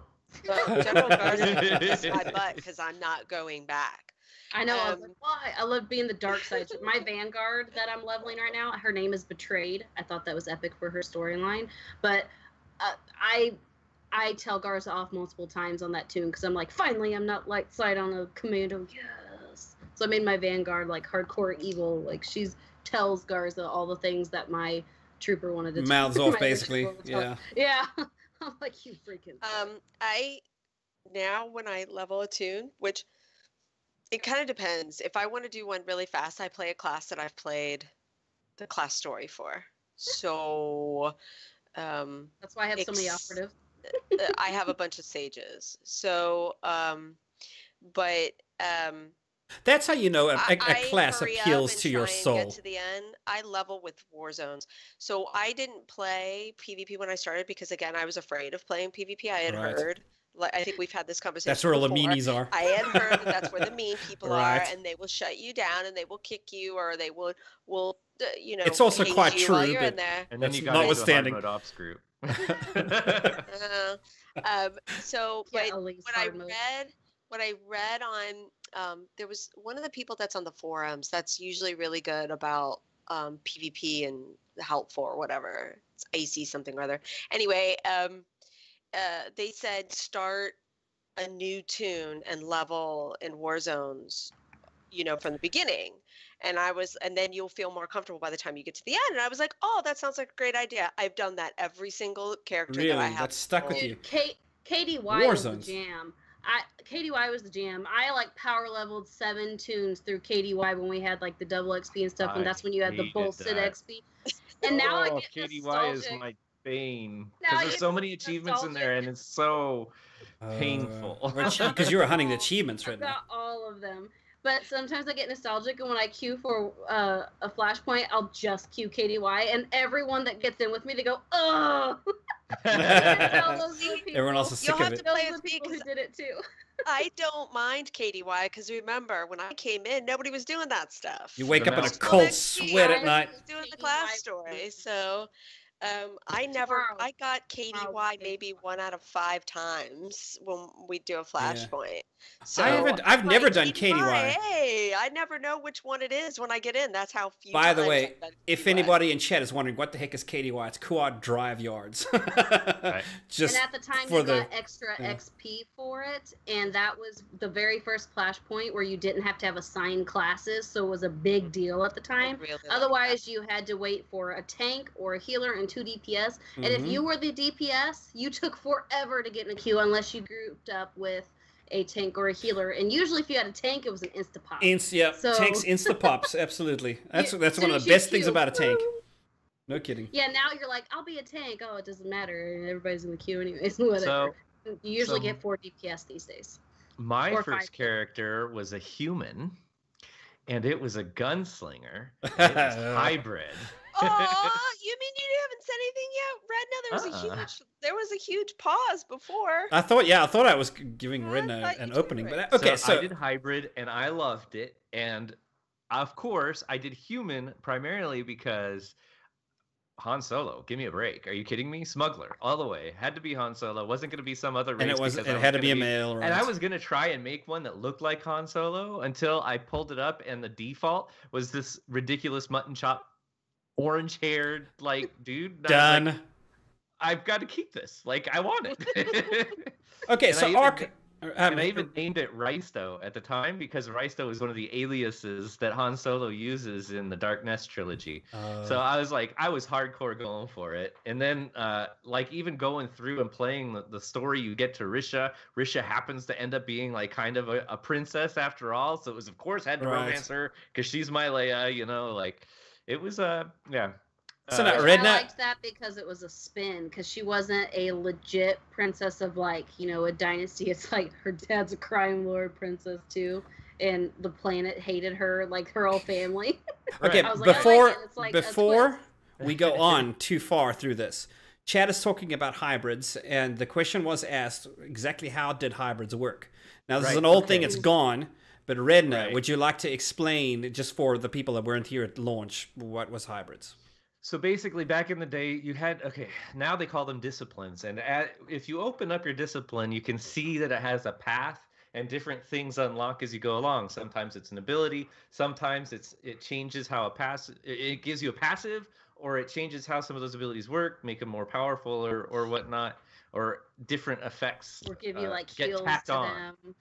Well, General Garza is my butt because I'm not going back. I know. I was like, why? I love being the dark side. My Vanguard that I'm leveling right now, her name is Betrayed. I thought that was epic for her storyline. But I tell Garza off multiple times on that tune because I'm like, finally, I'm not light side on a commando. Yes. So I made my Vanguard like hardcore evil. Like she tells Garza all the things that my trooper wanted to mouths off, basically. Yeah. Yeah. I'm like, you freaking. I now when I level a tune, which it kind of depends. If I want to do one really fast, I play a class that I've played the class story for. So that's why I have so many operatives. I have a bunch of sages. So but that's how you know a class appeals to your soul. Get to the end. I level with war zones. So I didn't play PvP when I started because, again, I was afraid of playing PvP. I had heard, I think we've had this conversation. That's where all the meanies are. I had heard that's where the mean people are, and they will shut you down, and they will kick you, or they will you know. It's also quite true. But and then you got notwithstanding the ops group. So, but what I read on, there was one of the people that's on the forums that's usually really good about PvP and helpful or whatever. It's AC something or other. Anyway, they said start a new tune and level in war zones, you know, from the beginning. And then you'll feel more comfortable by the time you get to the end. And I was like, oh, that sounds like a great idea. I've done that every single character that I have. That's stuck with you. KDY was the jam. KDY was the jam. I like power leveled 7 tunes through KDY when we had like the double XP and stuff, and that's when you had the bullshit XP. And now I get KDY nostalgic. Is my bane because there's so many achievements in there, and it's so painful. Because you were hunting the achievements right now. I've got all of them. But sometimes I get nostalgic, and when I queue for a flashpoint, I'll just queue KDY, and everyone that gets in with me, they go, oh! Everyone else is sick of it. You'll have to play with people who did it too. I don't mind KDY because remember when I came in, nobody was doing that stuff. You wake up in a cold sweat at night. Doing the class story, so I got KDY maybe 1 out of 5 times when we do a flashpoint. So I've never done KDY. Hey, I never know which one it is when I get in. That's how few. By the way, if anybody in chat is wondering what the heck is KDY, it's Quad Drive Yards. Right. And at the time you got extra XP for it, and that was the very first flashpoint where you didn't have to have assigned classes, so it was a big deal at the time. Really Otherwise, you had to wait for a tank or a healer and 2 DPS, and if you were the DPS, you took forever to get in a queue unless you grouped up with a tank or a healer, and usually if you had a tank, it was an insta-pop. Tanks insta-pops, absolutely. That's one of the best things about a tank. No kidding. Yeah, now you're like, I'll be a tank. Oh, it doesn't matter. Everybody's in the queue anyways. Whatever. You usually get 4 DPS these days. My first character was a human, and it was a gunslinger. It was hybrid. Oh, you mean you haven't said anything yet? Redna, there was a huge pause before. I thought I was giving Redna an opening, but okay. So I did hybrid, and I loved it. And of course, I did human primarily because Han Solo. Give me a break. Are you kidding me? Smuggler all the way. Had to be Han Solo. Wasn't going to be some other race. And it had to be a male. Right? And I was going to try and make one that looked like Han Solo until I pulled it up, and the default was this ridiculous mutton chop, orange-haired like dude. Done. Like, I've got to keep this. Like I want it. Okay, so And I even named it Raisto at the time because Raisto is one of the aliases that Han Solo uses in the Dark Nest trilogy. So I was like, I was hardcore going for it. And then, like, even going through and playing the story, you get to Risha. Risha happens to end up being like kind of a princess after all. So it was, of course, had to romance her because she's my Leia. You know, like it was yeah. So now, I Redna, liked that because it was a spin, because she wasn't a legit princess of, like, you know, a dynasty. It's like her dad's a crime lord princess too, and the planet hated her, like her whole family. Okay, I was like, before I like it. It's like before we go on too far through this, Chad is talking about hybrids, and the question was asked exactly how did hybrids work. Now this is an old thing; it's gone. But Redna, would you like to explain, just for the people that weren't here at launch, what was hybrids? So basically, back in the day, you had, now they call them disciplines. And if you open up your discipline, you can see that it has a path and different things unlock as you go along. Sometimes it's an ability. Sometimes it changes how it gives you a passive, or it changes how some of those abilities work, make them more powerful or whatnot, or different effects. Or give you like get heals tacked to on. them.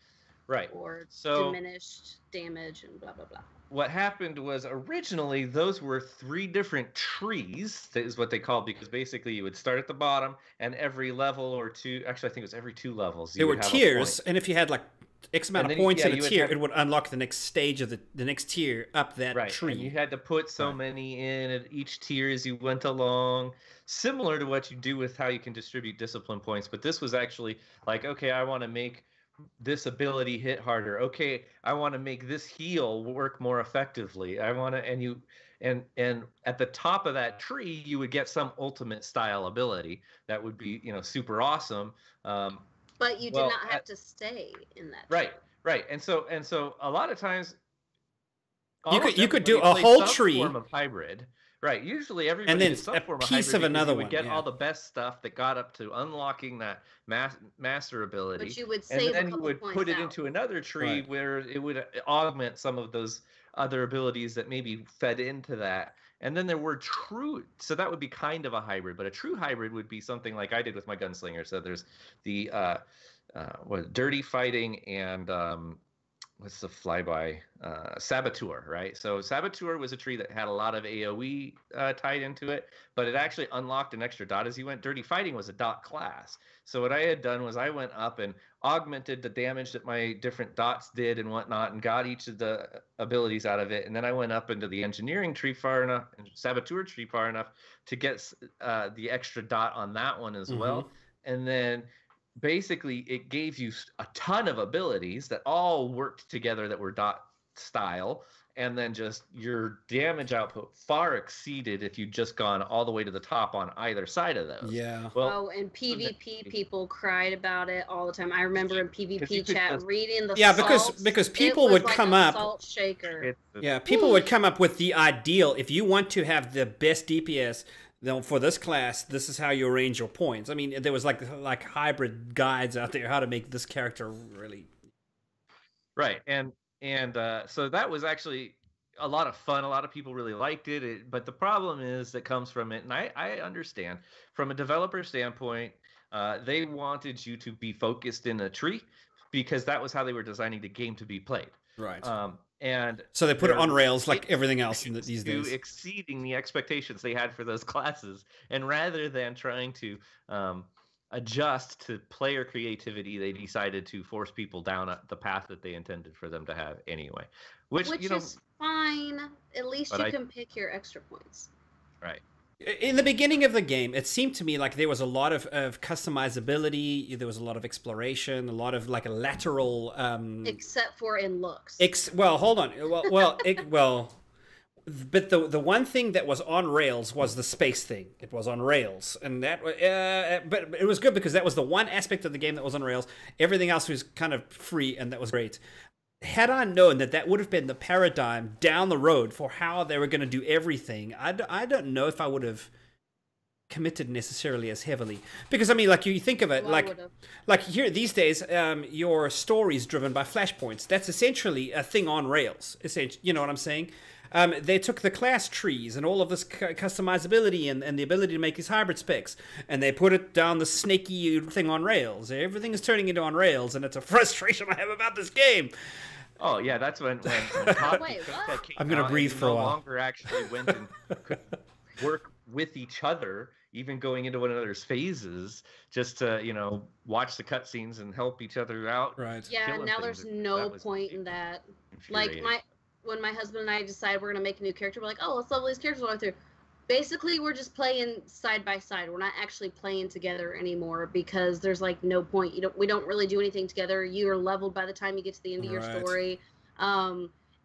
Right. Or so, diminished damage and blah, blah, blah. What happened was originally those were 3 different trees, that is what they called, because basically you would start at the bottom and every level or 2, actually I think it was every 2 levels. There were tiers, and if you had like X amount of points in a tier, it would unlock the next stage of the next tier up that tree. And you had to put so many in at each tier as you went along, similar to what you do with how you can distribute discipline points. But this was actually like, okay, I want to make this ability hit harder. Okay, I want to make this heal work more effectively. I want to, and at the top of that tree, you would get some ultimate style ability that would be, super awesome. But you did not have to stay in that tree. Right. And so a lot of times, you could do a whole tree form of hybrid. Right. Usually everybody and then did some a form piece of of another one. You would get one, all the best stuff that got up to unlocking that master ability. But you would save and then you would put it out. into another tree where it would augment some of those other abilities that maybe fed into that. And then there were so that would be kind of a hybrid, but a true hybrid would be something like I did with my gunslinger. So there's the dirty fighting and what's the flyby? SWTOR, right? So SWTOR was a tree that had a lot of AoE tied into it, but it actually unlocked an extra dot as you went. Dirty fighting was a dot class. So what I had done was I went up and augmented the damage that my different dots did and whatnot, and got each of the abilities out of it. And then I went up into the engineering tree far enough, and SWTOR tree far enough to get the extra dot on that one as well. And then basically it gave you a ton of abilities that all worked together that were dot style, and then just your damage output far exceeded if you'd just gone all the way to the top on either side of those. Well, and PvP people cried about it all the time. I remember in PvP chat reading the because people would come up salt shaker. People would come up with the ideal. If you want to have the best DPS, then for this class, this is how you arrange your points. I mean, there was like hybrid guides out there how to make this character really right. And so that was actually a lot of fun. A lot of people really liked it. But the problem is that comes from it, and I understand from a developer standpoint, they wanted you to be focused in a tree because that was how they were designing the game to be played. Right. And so they put it on rails like everything else these days, exceeding the expectations they had for those classes. And rather than trying to adjust to player creativity, they decided to force people down the path that they intended for them to have anyway. Which is fine. At least you can pick your extra points. Right. In the beginning of the game, it seemed to me like there was a lot of customizability. There was a lot of exploration, a lot of like a lateral. Except for in looks. Well, hold on. But the one thing that was on rails was the space thing. It was on rails, and that. But it was good because that was the one aspect of the game that was on rails. Everything else was kind of free, and that was great. Had I known that would have been the paradigm down the road for how they were going to do everything, I don't know if I would have committed necessarily as heavily. Because I mean, like you think of it, like here these days, your story is driven by flashpoints. That's essentially a thing on rails. Essentially, you know what I'm saying? they took the class trees and all of this customizability and the ability to make these hybrid specs, and they put it down the snaky thing on rails. Everything is turning into on rails, and it's a frustration I have about this game. Oh yeah, that's when Wait, what? I'm gonna breathe for a while. No longer actually went and could work with each other, even going into one another's phases, just to watch the cutscenes and help each other out. Right. Yeah, killing now things. there's no That was point in that. Like infuriating. when my husband and I decide we're gonna make a new character, we're like, oh, let's level these characters going through. Basically, we're just playing side by side. We're not actually playing together anymore because there's like no point. We don't really do anything together. You are leveled by the time you get to the end of your Right. story.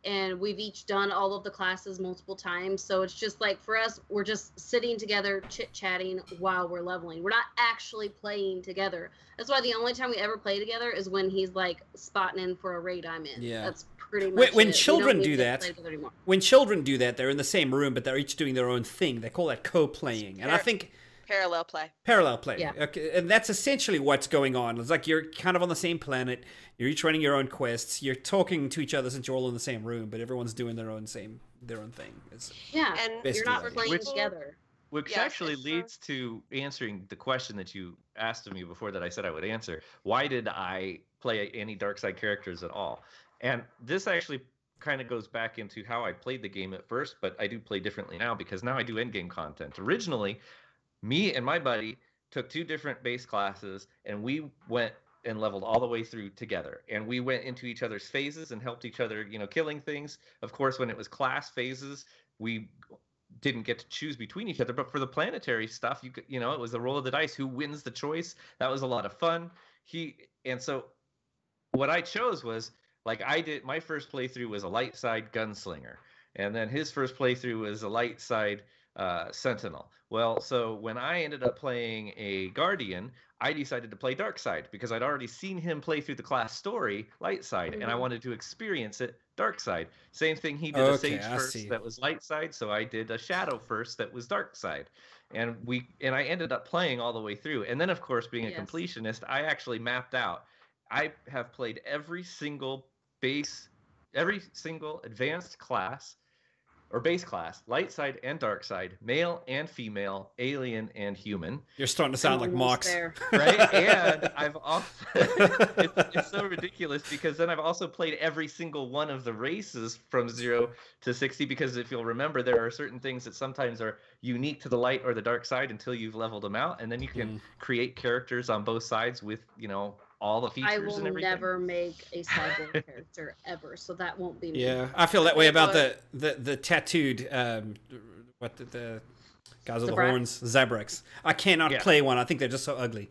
And we've each done all of the classes multiple times. So it's just like for us, we're just sitting together, chit-chatting while we're leveling. We're not actually playing together. That's why the only time we ever play together is when he's like spotting in for a raid I'm in. Yeah. That's pretty much When it. children We don't do need to that, play together anymore. when children do that, they're in the same room, but they're each doing their own thing. They call that co-playing, and I think Parallel play. parallel play. Yeah. Okay, and that's essentially what's going on. It's like you're kind of on the same planet. You're each running your own quests. You're talking to each other since you're all in the same room, but everyone's doing their own thing. Yeah, And you're not basically playing Which- together. Which Yes, actually it's, leads to answering the question that you asked of me before that I said I would answer. Why did I play any dark side characters at all? And this actually kind of goes back into how I played the game at first, but I do play differently now because now I do end game content. Originally, me and my buddy took two different base classes and we went and leveled all the way through together. And we went into each other's phases and helped each other, killing things. Of course, when it was class phases, we didn't get to choose between each other, but for the planetary stuff, it was the roll of the dice, who wins the choice. That was a lot of fun. And so what I chose was, like, I did, my first playthrough was a light side gunslinger, and then his first playthrough was a light side sentinel. Well, so when I ended up playing a guardian, I decided to play dark side because I'd already seen him play through the class story light side, and I wanted to experience it dark side. Same thing, he did a Okay, sage I first see. that was light side, so I did a shadow first that was dark side. And I ended up playing all the way through. And then, of course, being a Yes. completionist, I actually mapped out. I have played every single advanced class or base class, light side and dark side, male and female, alien and human, You're starting to sound like Almost Mox. there. right? And I've also it's so ridiculous because then I've also played every single one of the races from 0 to 60, because if you'll remember, there are certain things that sometimes are unique to the light or the dark side until you've leveled them out, and then you can create characters on both sides with all the features I and will everything. never make a cyborg character ever, so that won't be me. Yeah, I feel that way about But- the tattooed the guys with the Zabrak? horns, Zabrex. I cannot Yeah. play one. I think they're just so ugly.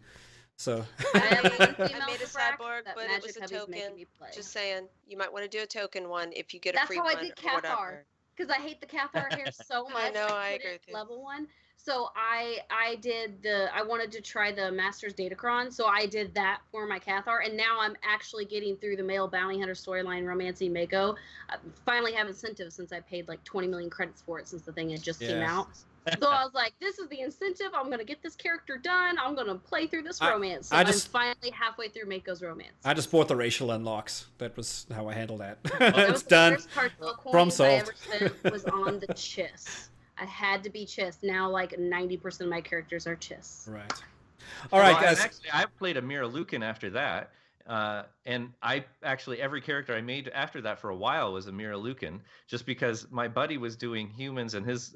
So I have one I female made a Zabrak cyborg, that but it Magic was a Hubby's making token. me play. Just saying, you might want to do a token one if you get a That's free how one I did or Cathar. whatever. Because I hate the Cathar hair so much. know, I couldn't agree with you. level one. So I wanted to try the Master's Datacron, so I did that for my Cathar, and now I'm actually getting through the male bounty hunter storyline, Romancing Mako. I finally have incentive since I paid like 20 million credits for it since the thing had just came Yeah. out. So I was like, this is the incentive. I'm going to get this character done. I'm going to play through this romance. So I I'm just- finally halfway through Mako's romance. I just bought the racial unlocks. That was how I handled that. That was It's the done. first cartel Problem coins I solved. ever spent was on the chiss. I had to be chiss. Now, like 90% of my characters are chiss. Right. All right, Well, guys. Actually, I played a Mira Lucan after that. And I actually, every character I made after that for a while was a Mira Lucan, just because my buddy was doing humans, and his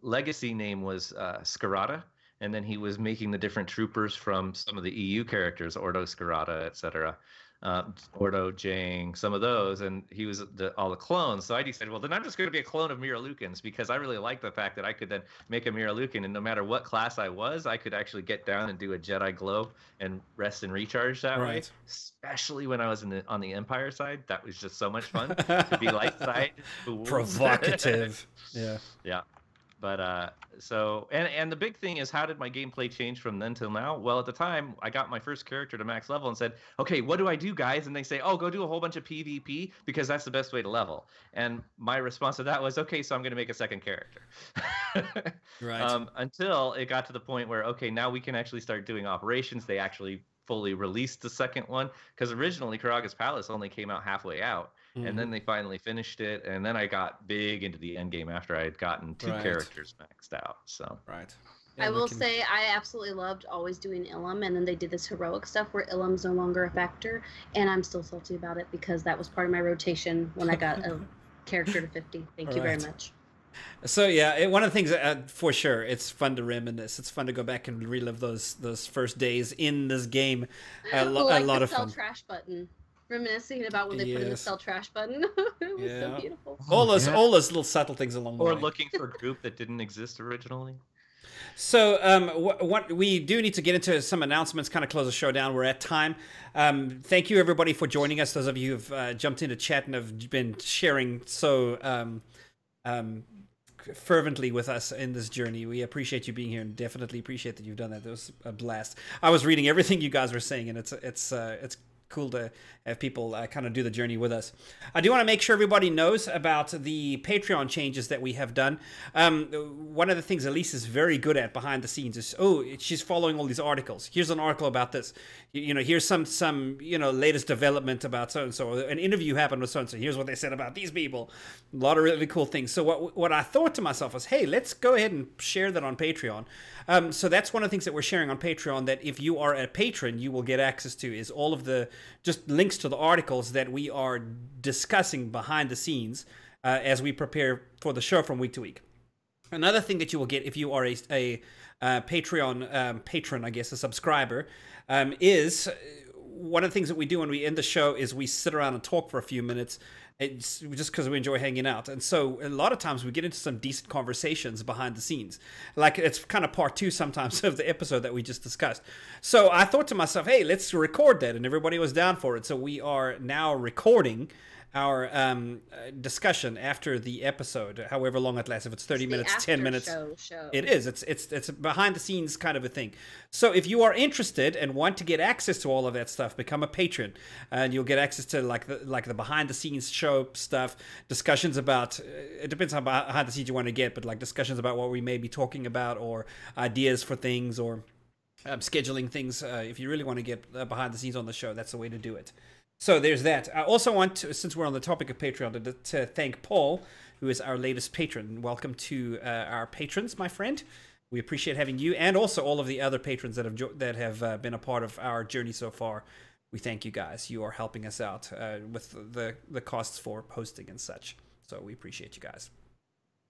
legacy name was Scarata. And then he was making the different troopers from some of the EU characters, Ordo, Scarata, etc. Ordo, Jang, some of those, and he was all the clones. So I decided, well, then I'm just going to be a clone of Mira Lucans, because I really like the fact that I could then make a Mira Lucan, and no matter what class I was, I could actually get down and do a Jedi globe and rest and recharge that way. Right. Especially when I was on the Empire side, that was just so much fun to be light side. Provocative. Yeah. Yeah. But so and the big thing is, how did my gameplay change from then till now? Well, at the time, I got my first character to max level and said, okay, what do I do, guys? And they say, oh, go do a whole bunch of PvP because that's the best way to level. And my response to that was, okay, so I'm going to make a second character. Right. Until it got to the point where, okay, now we can actually start doing operations. They actually fully released the second one, because originally Karaga's Palace only came out halfway out, and then they finally finished it, and then I got big into the end game after I had gotten 2 characters maxed out. So I will say I absolutely loved always doing Ilum, and then they did this heroic stuff where Ilum's no longer a factor, and I'm still salty about it because that was part of my rotation when I got a character to 50. Thank you very much. So yeah, one of the things for sure, it's fun to reminisce. It's fun to go back and relive those first days in this game. A lot of fun. Sell trash button. Reminiscing about when they put in the sell trash button. It was so beautiful. All those little subtle things along the way. Or looking for a group that didn't exist originally. So what we do need to get into some announcements, kind of close the show down. We're at time. Thank you everybody for joining us. Those of you who've jumped into chat and have been sharing so fervently with us in this journey. We appreciate you being here and definitely appreciate that you've done that. It was a blast. I was reading everything you guys were saying, and it's cool to have people kind of do the journey with us. I do want to make sure everybody knows about the Patreon changes that we have done. One of the things Elise is very good at behind the scenes is, she's following all these articles. Here's an article about this. Here's some latest development about so-and-so. An interview happened with so-and-so. Here's what they said about these people. A lot of really cool things. So what I thought to myself was, hey, let's go ahead and share that on Patreon. So that's one of the things that we're sharing on Patreon, that if you are a patron, you will get access to, is all of the just links to the articles that we are discussing behind the scenes as we prepare for the show from week to week. Another thing that you will get if you are a Patreon patron, I guess, a subscriber, is one of the things that we do when we end the show is we sit around and talk for a few minutes. It's just because we enjoy hanging out. And so a lot of times we get into some decent conversations behind the scenes. Like it's kind of part 2 sometimes of the episode that we just discussed. So I thought to myself, hey, let's record that. And everybody was down for it. So we are now recording our discussion after the episode, however long it lasts. If it's 30 minutes, 10 minutes, show. It is. It's a behind the scenes kind of a thing. So if you are interested and want to get access to all of that stuff, become a patron, and you'll get access to like the behind the scenes show stuff, discussions about. It depends on how behind the scenes you want to get, but like discussions about what we may be talking about, or ideas for things, or scheduling things. If you really want to get behind the scenes on the show, that's the way to do it. So there's that. I also want to, since we're on the topic of Patreon, to thank Paul, who is our latest patron. Welcome to our patrons, my friend. We appreciate having you, and also all of the other patrons that have been a part of our journey so far. We thank you guys. You are helping us out with the costs for hosting and such. So we appreciate you guys.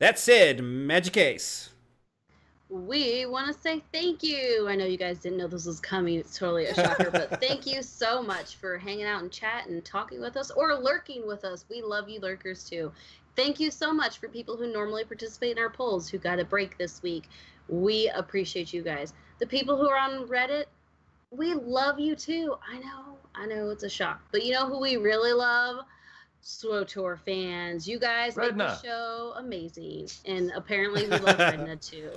That said, Magic Ace. We want to say thank you. I know you guys didn't know this was coming. It's totally a shocker, but thank you so much for hanging out and chat and talking with us or lurking with us. We love you lurkers too. Thank you so much for people who normally participate in our polls who got a break this week. We appreciate you guys. The people who are on Reddit, we love you too. I know it's a shock, but you know who we really love? SWTOR fans. You guys make the show amazing, and apparently we love Redna too.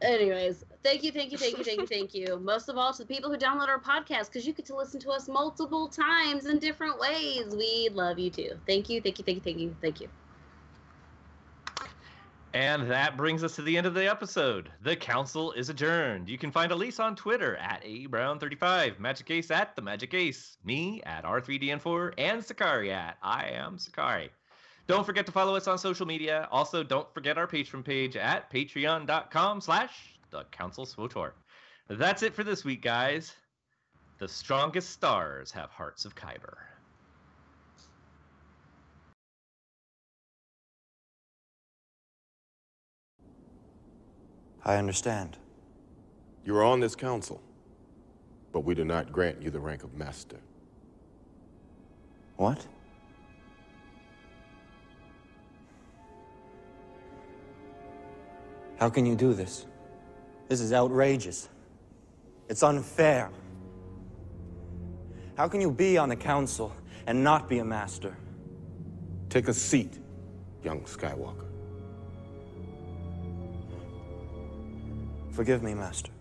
Anyways, thank you. Most of all to the people who download our podcast, because you get to listen to us multiple times in different ways. We love you too. Thank you. And that brings us to the end of the episode. The council is adjourned. You can find Elise on Twitter at ABrown35, Magic Ace at the Magic Ace, me at R3DN4, and Sakari at I am Sakari. Don't forget to follow us on social media. Also, don't forget our Patreon page at patreon.com/thecouncilswotor. That's it for this week, guys. The strongest stars have hearts of Kyber. I understand. You are on this council, but we do not grant you the rank of master. What? How can you do this? This is outrageous. It's unfair. How can you be on the council and not be a master? Take a seat, young Skywalker. Forgive me, Master.